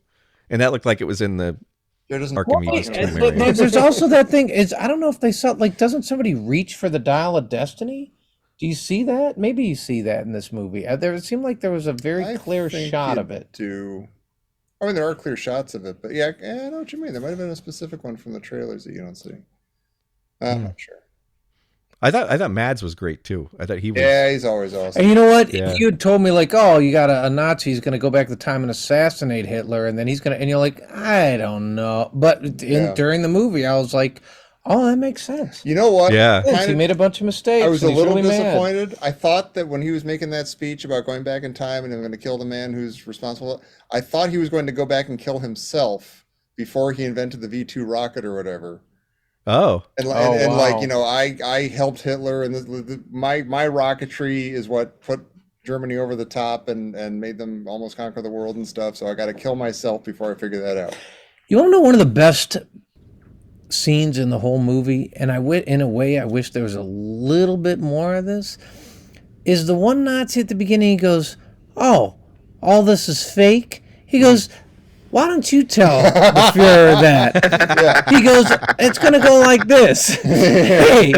And that looked like it was in the Archimedes tomb but area. there's also that thing. I don't know if they saw, doesn't somebody reach for the Dial of Destiny? Do you see that? Maybe you see that in this movie. It seemed like there was a very clear shot of it. I mean, there are clear shots of it, but I know what you mean. There might have been a specific one from the trailers that you don't see. I'm not sure. I thought Mads was great too. I thought he was. Yeah, he's always awesome. And you know what? If you had told me you got a Nazi who's going to go back to time and assassinate Hitler, and then he's going to, and you're like, I don't know. But during the movie, I was like, oh, that makes sense. You know what? Yeah. He made a bunch of mistakes. I was a little really disappointed. Mad. I thought that when he was making that speech about going back in time and I'm going to kill the man who's responsible, I thought he was going to go back and kill himself before he invented the V2 rocket or whatever. Oh. And I helped Hitler, and my rocketry is what put Germany over the top and made them almost conquer the world and stuff. So I got to kill myself before I figure that out. You want to know one of the best scenes in the whole movie, and I wish there was a little bit more of this, is the one Nazi at the beginning. He goes, oh, all this is fake. He goes, why don't you tell the Fuhrer that? He goes, it's going to go like this. Hey,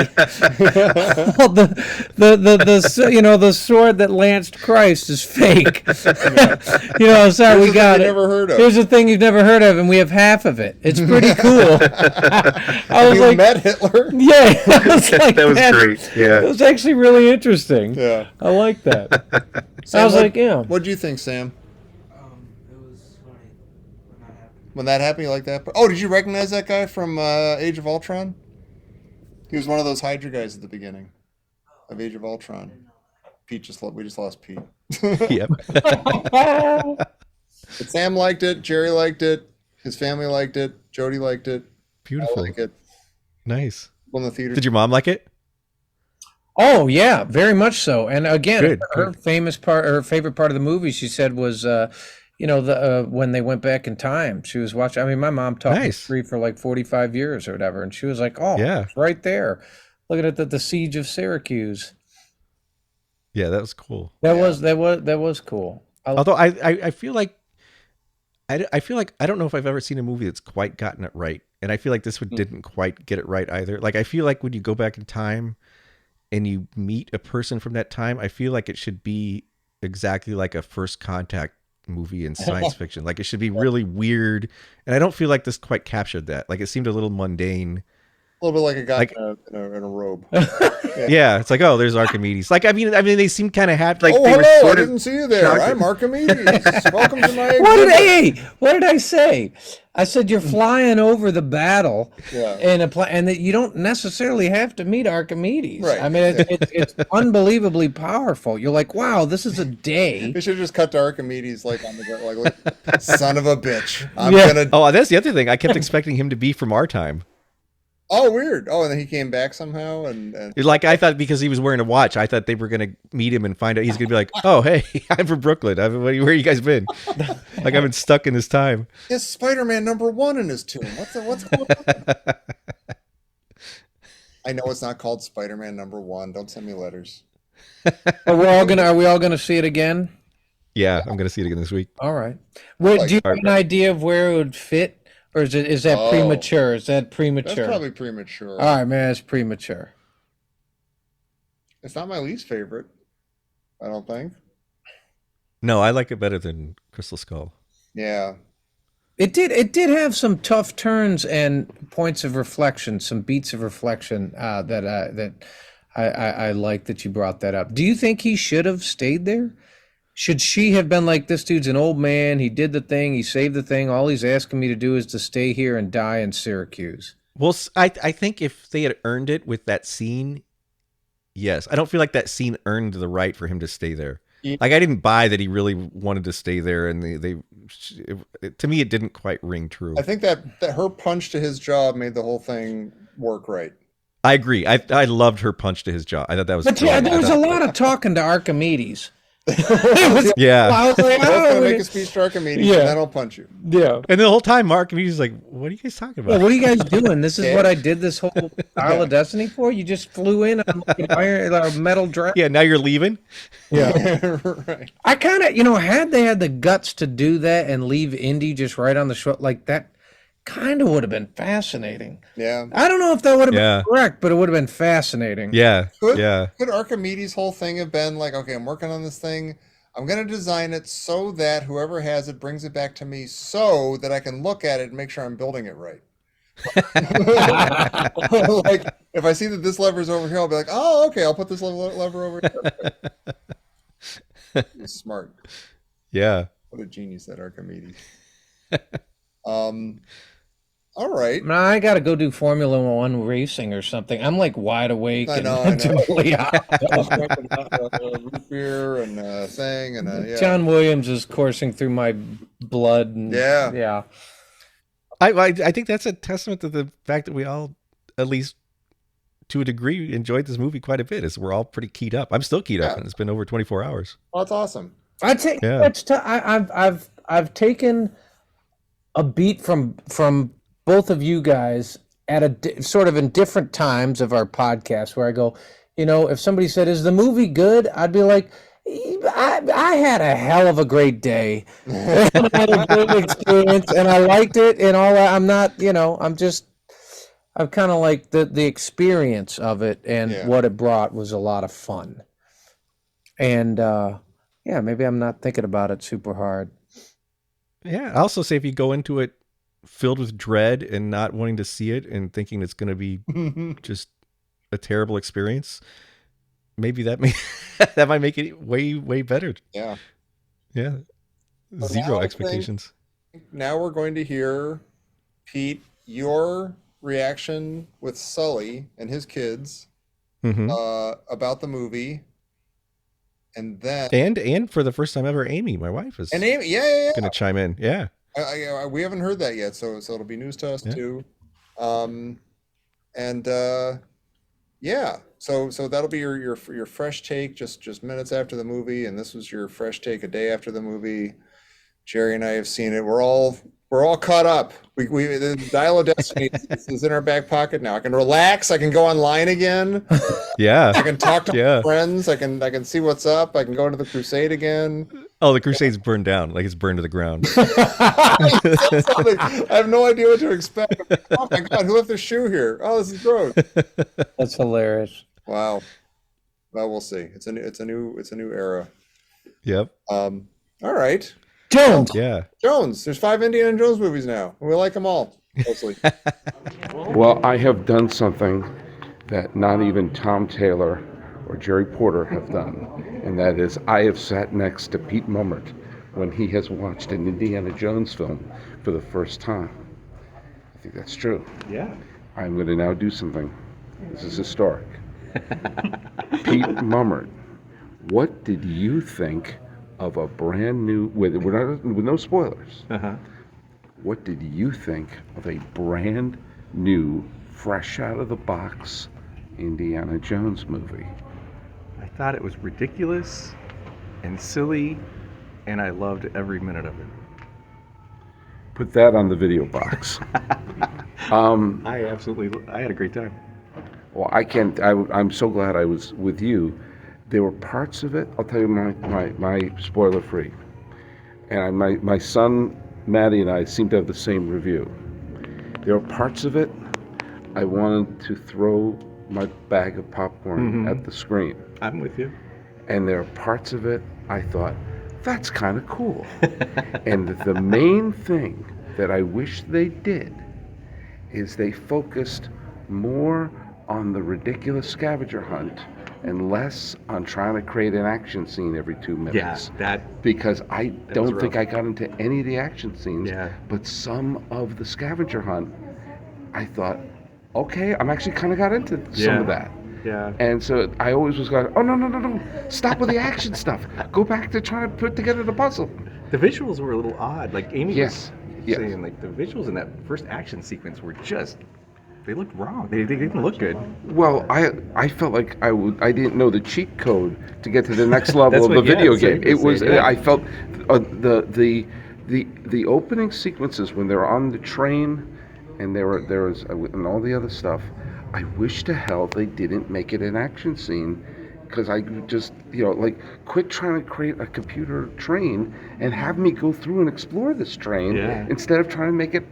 the sword that lanced Christ is fake. Sorry, we got it. Never heard of. Here's a thing you've never heard of, and we have half of it. It's pretty cool. I was You met Hitler? yeah, I was like, That was man, great. Yeah. It was actually really interesting. Yeah. I like that. Sam, I was like, yeah. What'd you think, Sam? It was funny when that happened. When that happened, you like that? Oh, did you recognize that guy from Age of Ultron? He was one of those Hydra guys at the beginning of Age of Ultron. Pete we just lost Pete. Yep. But Sam liked it. Gerry liked it. His family liked it. Jody liked it. Beautiful. I like it. Nice. Well, in the theater. Did your mom like it? Oh yeah, very much so. And again, Good, her favorite part of the movie, she said, was when they went back in time. She was watching. I mean, my mom taught history for like 45 years or whatever, and she was like, "Oh, Yeah. it's right there. Look at it, the siege of Syracuse." Yeah, that was cool. That was cool. Although I feel like I feel like I don't know if I've ever seen a movie that's quite gotten it right, and I feel like this one didn't quite get it right either. Like I feel like when you go back in time and you meet a person from that time, I feel like it should be exactly like a First Contact movie in science fiction. Like it should be really weird, and I don't feel like this quite captured that. Like it seemed a little mundane. A little bit like a guy Like- in a robe. Yeah, it's like, oh, there's Archimedes. Like I mean, they seemed kind of happy. Like Oh, they were hello! I sort of didn't see you there. shocked. I'm Archimedes. Welcome to my What did I say? I said you're flying over the battle, Yeah. and that you don't necessarily have to meet Archimedes. Right. I mean, it's unbelievably powerful. You're like, wow, this is a day. They should just cut to Archimedes like on the ground, like son of a bitch. I'm Yeah. gonna. Oh, that's the other thing. I kept expecting him to be from our time. Oh, weird. Oh, and then he came back somehow, and Like I thought because he was wearing a watch, I thought they were gonna meet him and find out he's gonna be like, "Oh, hey, I'm from Brooklyn. Where you guys been? Like I've been stuck in this time." it's Spider-Man #1 in his tomb. What's going on? I know it's not called Spider-Man #1. Don't send me letters. Are we all gonna see it again? Yeah, I'm gonna see it again this week. All right. Do you have an idea of where it would fit, or is that premature? Is that premature? That's probably premature. All right, man, it's premature. It's not my least favorite. I don't think. No, I like it better than Crystal Skull. Yeah. It did have some tough turns and points of reflection, some beats of reflection that I like that you brought that up. Do you think he should have stayed there? Should she have been like, this dude's an old man, he did the thing, he saved the thing, all he's asking me to do is to stay here and die in Syracuse? Well, I think if they had earned it with that scene, yes. I don't feel like that scene earned the right for him to stay there. Like I didn't buy that he really wanted to stay there, and to me it didn't quite ring true. I think that her punch to his jaw made the whole thing work right. I agree. I loved her punch to his jaw. I thought that was. But yeah, there was a lot of talking to Archimedes. Yeah. I was like, I was oh, gonna make a speech to Archimedes, Yeah. and then I'll punch you. yeah. And the whole time, Archimedes is like, "What are you guys talking Well, about?" what are you guys doing? This is what I did this whole Isle of Destiny for? You just flew in on like an iron, a metal dragon? Yeah, now you're leaving. Yeah. Right. I kind of, had they had the guts to do that and leave Indy just right on the shore, like that kind of would have been fascinating. Yeah. I don't know if that would have Yeah. been correct, but it would have been fascinating. Yeah, Could yeah. Archimedes' whole thing have been like, okay, I'm working on this thing. I'm going to design it so that whoever has it brings it back to me so that I can look at it and make sure I'm building it right. Like, if I see that this lever is over here, I'll be like, oh, okay, I'll put this lever over here. He's smart. Yeah. What a genius, that Archimedes. All right. Now, I got to go do Formula One racing or something. I'm like wide awake. I and know, I know. totally out. Root beer and thing and yeah. John Williams is coursing through my blood. And, Yeah. Yeah. I think that's a testament to the fact that we all, at least to a degree, enjoyed this movie quite a bit. Is we're all pretty keyed up. I'm still keyed up, and it's been over 24 hours. Oh, that's awesome. I'd say Yeah. I've taken a beat from both of you guys at sort of in different times of our podcast where I go, if somebody said, "Is the movie good?" I'd be like, I had a hell of a great day. I had a great experience, and I liked it. And all that. I'm not, I'm kind of like the experience of it and Yeah. what it brought was a lot of fun. And yeah, maybe I'm not thinking about it super hard. Yeah. I also say if you go into it filled with dread and not wanting to see it and thinking it's going to be just a terrible experience, maybe that might make it way better. Yeah. Yeah. But Zero now I expectations. Now we're going to hear, Pete, your reaction with Sully and his kids Mm-hmm. about the movie. And then And for the first time ever, Amy, my wife, is Amy, yeah. going to chime in. Yeah. We haven't heard that yet, so it'll be news to us too. Yeah, so that'll be your fresh take, just minutes after the movie, and this was your fresh take a day after the movie. Gerry and I have seen it. We're all caught up. We the Dial of Destiny is in our back pocket now. I can relax. I can go online again. Yeah. I can talk to my friends. I can see what's up. I can go into the Crusade again. Oh, the Crusade's burned down. Like it's burned to the ground. I have no idea what to expect. I'm like, oh my God, who left their shoe here? Oh, this is gross. That's hilarious. Wow. Well, we'll see. It's a new era. Yep. All right. Jones. Yeah. Jones. There's 5 Indiana Jones movies now. We like them all, mostly. Well, I have done something that not even Tom Taylor or Jerry Porter have done, and that is I have sat next to Pete Mummert when he has watched an Indiana Jones film for the first time. I think that's true. Yeah. I'm going to now do something. This is historic. Pete Mummert, what did you think of a brand new, with no spoilers, what did you think of a brand new, fresh out of the box Indiana Jones movie? I thought it was ridiculous and silly, and I loved every minute of it. Put that on the video box. I had a great time. Well, I'm so glad I was with you. There were parts of it, I'll tell you my spoiler free. And my son, Maddie, and I seem to have the same review. There were parts of it I wanted to throw my bag of popcorn at the screen. I'm with you. And there are parts of it I thought, that's kind of cool. And the main thing that I wish they did is they focused more on the ridiculous scavenger hunt and less on trying to create an action scene every 2 minutes. Because I don't think I got into any of the action scenes, but some of the scavenger hunt, I thought, okay, I'm actually kind of got into some of that. Yeah. And so I always was going, oh, no, stop with the action stuff. Go back to trying to put together the puzzle. The visuals were a little odd. Like Amy was Yes. saying, like the visuals in that first action sequence were just, they looked wrong. They didn't look good. Well, I felt like I didn't know the cheat code to get to the next level of the video game. It was I felt the opening sequences when they're on the train and there was and all the other stuff. I wish to hell they didn't make it an action scene, because I just quit trying to create a computer train and have me go through and explore this train instead of trying to make it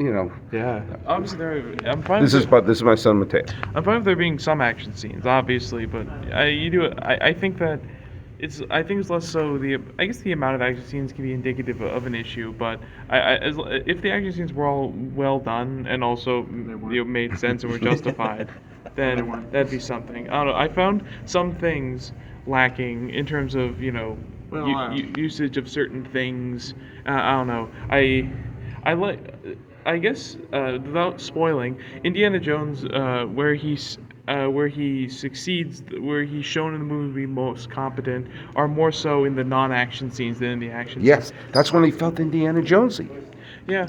Obviously, I'm fine. This is my son Matteo. I'm fine with there being some action scenes, obviously, but I think that it's less so I guess the amount of action scenes can be indicative of an issue, but if the action scenes were all well done and also made sense and were justified, then that'd be something. I don't know. I found some things lacking in terms of usage of certain things. I don't know. I guess without spoiling, Indiana Jones, where he succeeds, where he's shown in the movie to be most competent, are more so in the non-action scenes than in the action Yes, scenes. that's when he felt Indiana Jonesy. Yeah,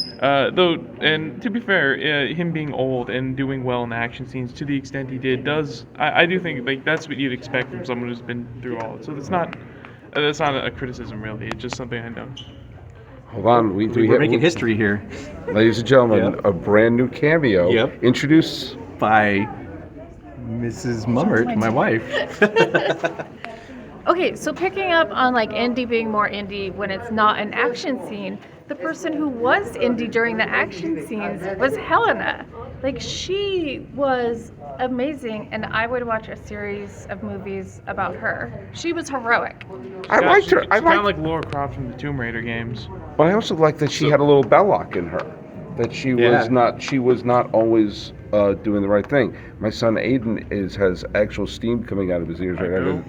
though, and to be fair, him being old and doing well in the action scenes to the extent he did I do think that's what you'd expect from someone who's been through all it. So that's not a criticism really. It's just something I know. Hold on, we're making history here, ladies and gentlemen. A brand new cameo. Yep. Introduced by Mrs. Mummert, my wife. Okay, so picking up on like indie being more indie when it's not an action scene, the person who was indie during the action scenes was Helena. Like, she was amazing, and I would watch a series of movies about her. She was heroic. I liked her. She's kind of like Laura Croft from the Tomb Raider games. But I also liked that she had a little Belloc in her. That she was not always doing the right thing. My son Aidan has actual steam coming out of his ears right now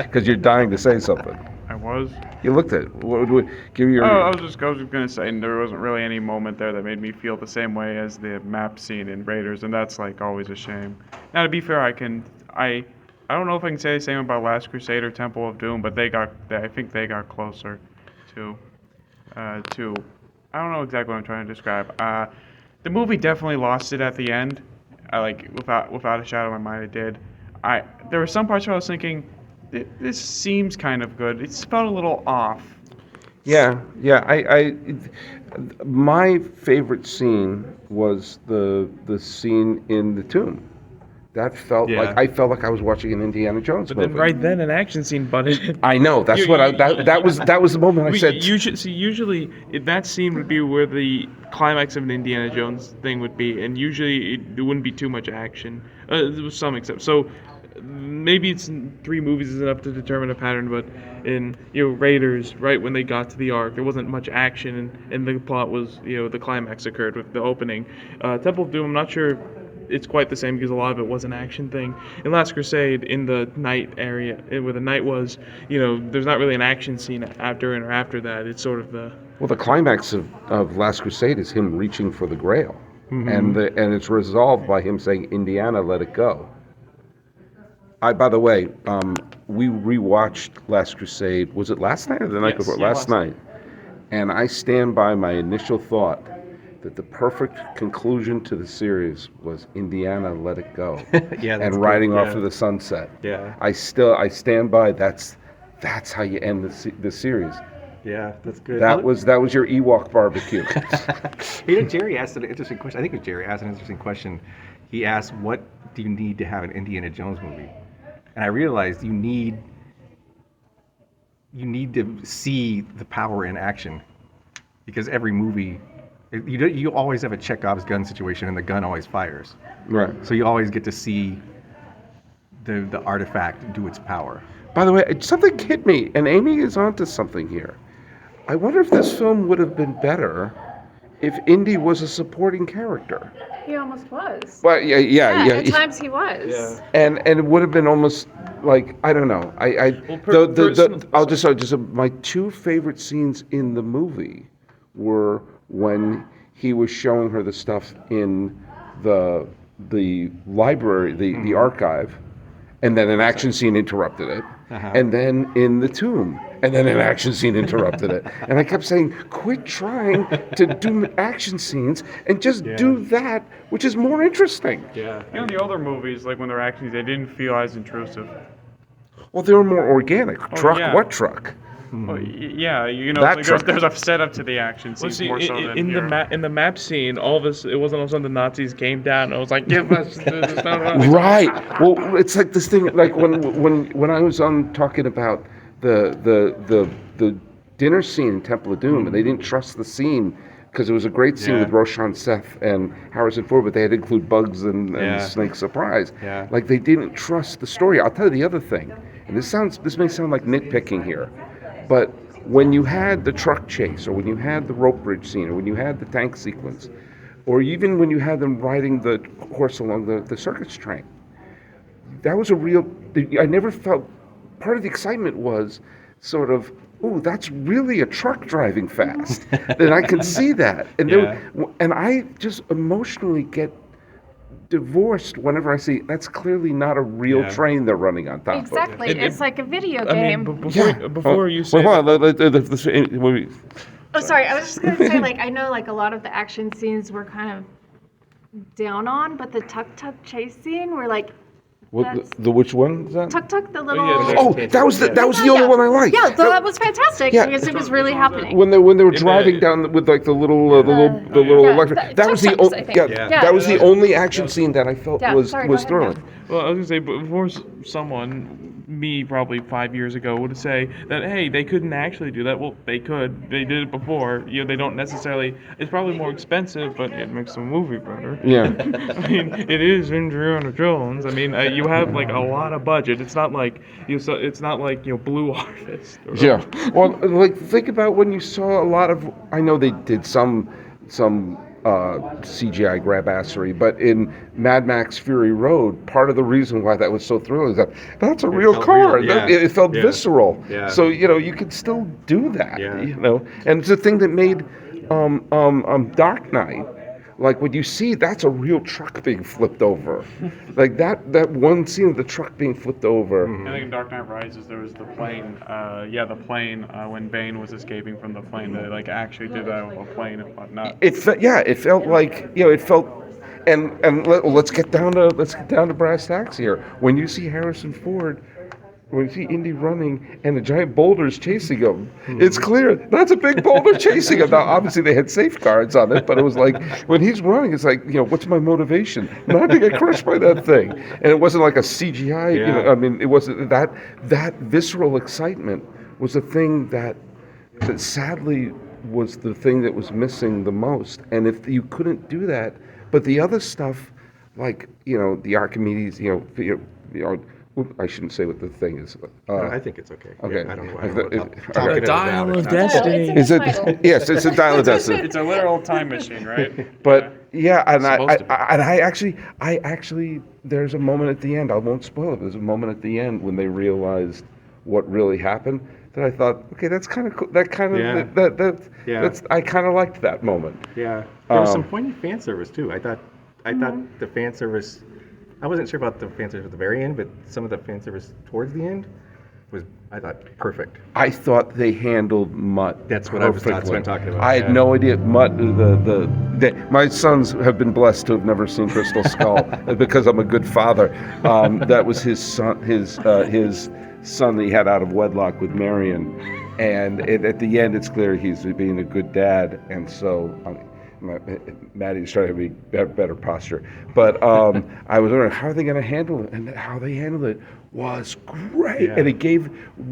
because you're dying to say something. I was. You looked at it. What would give your? I was going to say there wasn't really any moment there that made me feel the same way as the map scene in Raiders, and that's like always a shame. Now, to be fair, I don't know if I can say the same about Last Crusade or Temple of Doom, but I think they got closer to. I don't know exactly what I'm trying to describe. The movie definitely lost it at the end. Without a shadow in my mind, it did. There were some parts where I was thinking, this seems kind of good. It felt a little off. Yeah. My favorite scene was the scene in the tomb. That felt like I felt like I was watching an Indiana Jones movie. But then right then an action scene butted. I know. That's that was the moment I said. Usually that scene would be where the climax of an Indiana Jones thing would be, and usually it wouldn't be too much action. There was some except. So maybe it's 3 movies is enough to determine a pattern, but in Raiders, right when they got to the Ark, there wasn't much action, and the plot was the climax occurred with the opening. Temple of Doom, I'm not sure it's quite the same because a lot of it was an action thing. In Last Crusade, in the night area, where the night was, there's not really an action scene after that. It's sort of the... Well, the climax of Last Crusade is him reaching for the Grail. Mm-hmm. And it's resolved by him saying, Indiana, let it go. By the way, we rewatched Last Crusade. Was it last night or the night before? Last night. And I stand by my initial thought that the perfect conclusion to the series was Indiana, let it go. And riding off to the sunset. Yeah. I stand by that's how you end the series. Yeah, that's good. That was your Ewok barbecue. Gerry asked an interesting question. I think it was Gerry asked an interesting question. He asked, "What do you need to have an Indiana Jones movie?" And I realized you need to see the power in action, because every movie. You always have a Chekhov's gun situation, and the gun always fires. Right. So you always get to see the artifact do its power. By the way, something hit me, and Amy is onto something here. I wonder if this film would have been better if Indy was a supporting character. He almost was. Well, yeah. At times he was. Yeah. And it would have been almost like, I don't know. My 2 favorite scenes in the movie were when he was showing her the stuff in the library, the archive, and then an action scene interrupted it, and then in the tomb, and then an action scene interrupted it. And I kept saying, quit trying to do action scenes and just do that, which is more interesting. Yeah. The older movies, like when they're action, they didn't feel as intrusive. Well, they were more organic. What truck? Well, yeah, there's a setup to the action scene more so than in the map scene. All of us, it wasn't all of a sudden the Nazis came down and it was like, give us this. Right. Well, it's like this thing. Like when I was on talking about the dinner scene in Temple of Doom, and they didn't trust the scene because it was a great scene with Roshan Seth and Harrison Ford, but they had to include Bugs and Snake Surprise. Yeah. Like they didn't trust the story. I'll tell you the other thing, and this may sound like nitpicking here. But when you had the truck chase, or when you had the rope bridge scene, or when you had the tank sequence, or even when you had them riding the horse along the circus train, that was I never felt, part of the excitement was sort of, ooh, that's really a truck driving fast. And I can see that. And I just emotionally get divorced whenever I see that's clearly not a real train they're running on top of. Exactly. It's like a video game. Before you say sorry, I was just going to say, I know a lot of the action scenes were kind of down on, but the tuk-tuk chase scene were the which one is that? Tuk-tuk, the little... that was the only one I liked. Yeah, that was fantastic because it was really happening. When they were driving down with the little electric... That was the only action scene that I felt was thrilling. Well, I was gonna say, but before someone, me probably 5 years ago, would say that hey, they couldn't actually do that. Well, they could. They did it before. They don't necessarily. It's probably more expensive, but it makes the movie better. Yeah. I mean, it is Indiana Jones. I mean, you have like a lot of budget. It's not like it's not like Blue Harvest. Yeah. Well, like think about when you saw a lot of. I know they did some CGI grabassery, but in Mad Max Fury Road, part of the reason why that was so thrilling is that that's a real car. real, yeah. It felt visceral. Yeah. So you could still do that. Yeah. And it's the thing that made Dark Knight. Like when you see that's a real truck being flipped over, like that one scene of the truck being flipped over. I think in Dark Knight Rises there was the plane. The plane when Bane was escaping from the plane. They like actually did that with a plane and whatnot. It felt like it felt. And let's get down to brass tacks here. When you see Harrison Ford. When you see Indy running and a giant boulder is chasing him, it's clear that's a big boulder chasing him. Now, obviously, they had safeguards on it, but it was like when he's running, it's like, what's my motivation? Not to get crushed by that thing. And it wasn't like a CGI. It wasn't that visceral excitement was the thing that sadly was the thing that was missing the most. And if you couldn't do that, but the other stuff, like the Archimedes, I shouldn't say what the thing is. I think it's okay. Okay. Yeah, I don't know. The Dial of Destiny. Is it? Yes, it's a Dial of Destiny. It's a literal time machine, right? But and I actually, there's a moment at the end. I won't spoil it. There's a moment at the end when they realized what really happened. That I thought, okay, that's kind of cool. That kind of that's I kind of liked that moment. Yeah. There was some poignant fan service too. I thought the fan service. I wasn't sure about the fan service at the very end, but some of the fan service towards the end was, I thought, perfect. I thought they handled Mutt. That's what I'm talking about. I had no idea Mutt. My sons have been blessed to have never seen Crystal Skull because I'm a good father. That was his son. His son that he had out of wedlock with Marion, and at the end, it's clear he's being a good dad, and so. Maddie's trying to be better posture, but I was wondering how are they going to handle it, and how they handled it was great, and it gave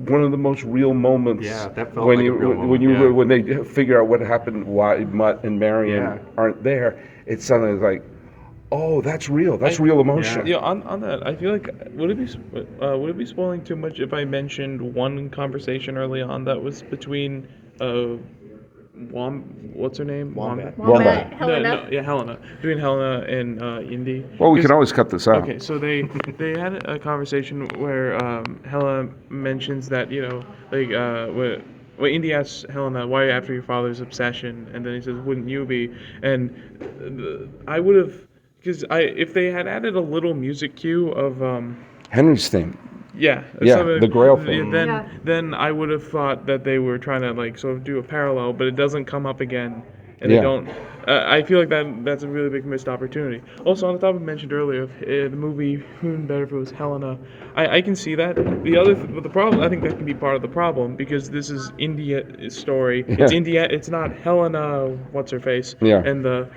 one of the most real moments. Yeah, that felt like a real moment. When they figure out what happened, why Mutt and Marion aren't there. It's suddenly like, oh, that's real. That's real emotion. Yeah. On that, I feel like would it be spoiling too much if I mentioned one conversation early on that was between what's her name? Wombat. Helena. Helena. Between Helena and Indy. Well, we can always cut this out. Okay, so they had a conversation where Helena mentions that when Indy asks Helena, "Why are you after your father's obsession?" and then he says, "Wouldn't you be?" And I would have, because if they had added a little music cue of Henry's theme. Yeah, the Grail thing. Then I would have thought that they were trying to sort of do a parallel, but it doesn't come up again, and they don't. I feel like that's a really big missed opportunity. Also, on the topic mentioned earlier, the movie wouldn't better if it was Helena. I can see that. The problem, I think that can be part of the problem because this is India's story. Yeah. It's India. It's not Helena. What's her face? Yeah. And the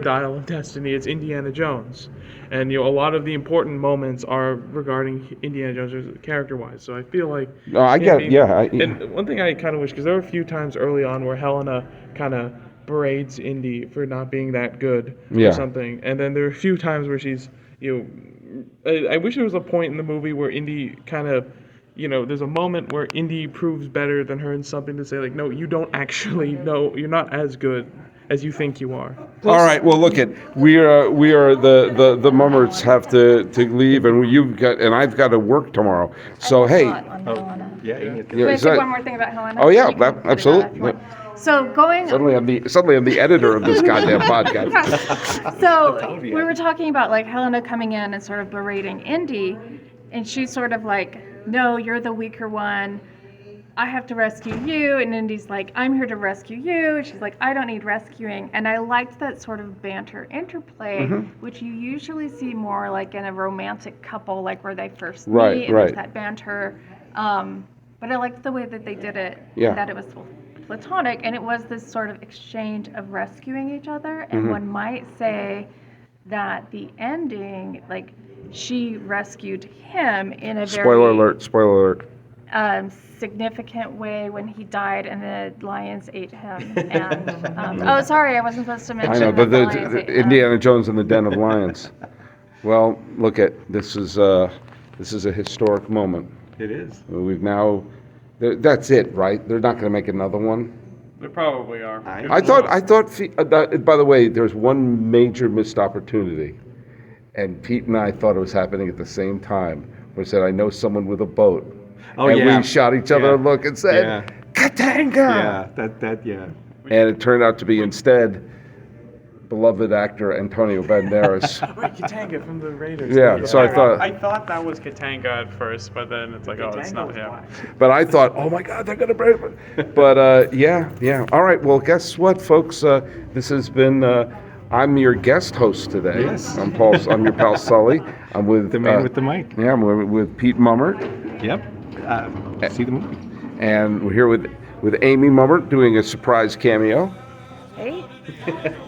Dial of Destiny. It's Indiana Jones. And a lot of the important moments are regarding Indiana Jones character-wise. So I feel like. No, I get it. Yeah. And one thing I kind of wish, because there were a few times early on where Helena kind of berates Indy for not being that good or something, and then there are a few times where she's, I wish there was a point in the movie where Indy kind of, there's a moment where Indy proves better than her in something to say like, no, you don't actually know, you're not as good as you think you are. All right. Well, look we are the Mummerts have to leave, and I've got to work tomorrow. So hey. Can I say one more thing about Helena? Oh yeah, absolutely. So going suddenly I'm the editor of this goddamn podcast. So we were talking about Helena coming in and sort of berating Indy, and she's sort of like, no, you're the weaker one. I have to rescue you. And Indy's like, I'm here to rescue you. And she's like, I don't need rescuing. And I liked that sort of banter interplay, which you usually see more in a romantic couple, where they first meet and there's that banter. But I liked the way that they did it, that it was platonic, and it was this sort of exchange of rescuing each other. And one might say that the ending, she rescued him in a Spoiler very alert. significant way when he died and the lions ate him. And oh, sorry, I wasn't supposed to mention. I know, that but the lions ate him. Indiana Jones and the Den of Lions. Well, look at this is a historic moment. It is. We've now. That's it, right? They're not going to make another one. They probably are. I thought. By the way, there's one major missed opportunity, and Pete and I thought it was happening at the same time. We said, "I know someone with a boat." Oh, and yeah. we shot each other a Yeah. look and said, Yeah. "Katanga!" Yeah. And it turned out to be instead beloved actor Antonio Banderas. Wait, Katanga from the Raiders. Yeah, so I thought- I thought that was Katanga at first, but then it's like, oh, it's not him. But I thought, oh my God, they're gonna break it. But yeah. All right. Well, guess what, folks? This has been. I'm your guest host today. Yes. I'm Paul. I'm your pal Sully. I'm with The man with the mic. Yeah, I'm with Pete Mummert, Yep. See the movie. and we're here with Amy Mummert doing a surprise cameo, Hey.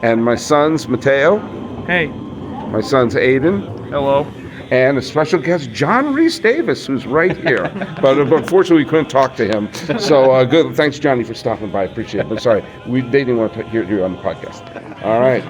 and my sons Matteo, Hey. my sons Aidan, Hello. and a special guest, John Rhys Davis, who's right here. But unfortunately, we couldn't talk to him. So good. Thanks, Johnny, for stopping by. I appreciate it. But sorry, they didn't want to hear you on the podcast. All right.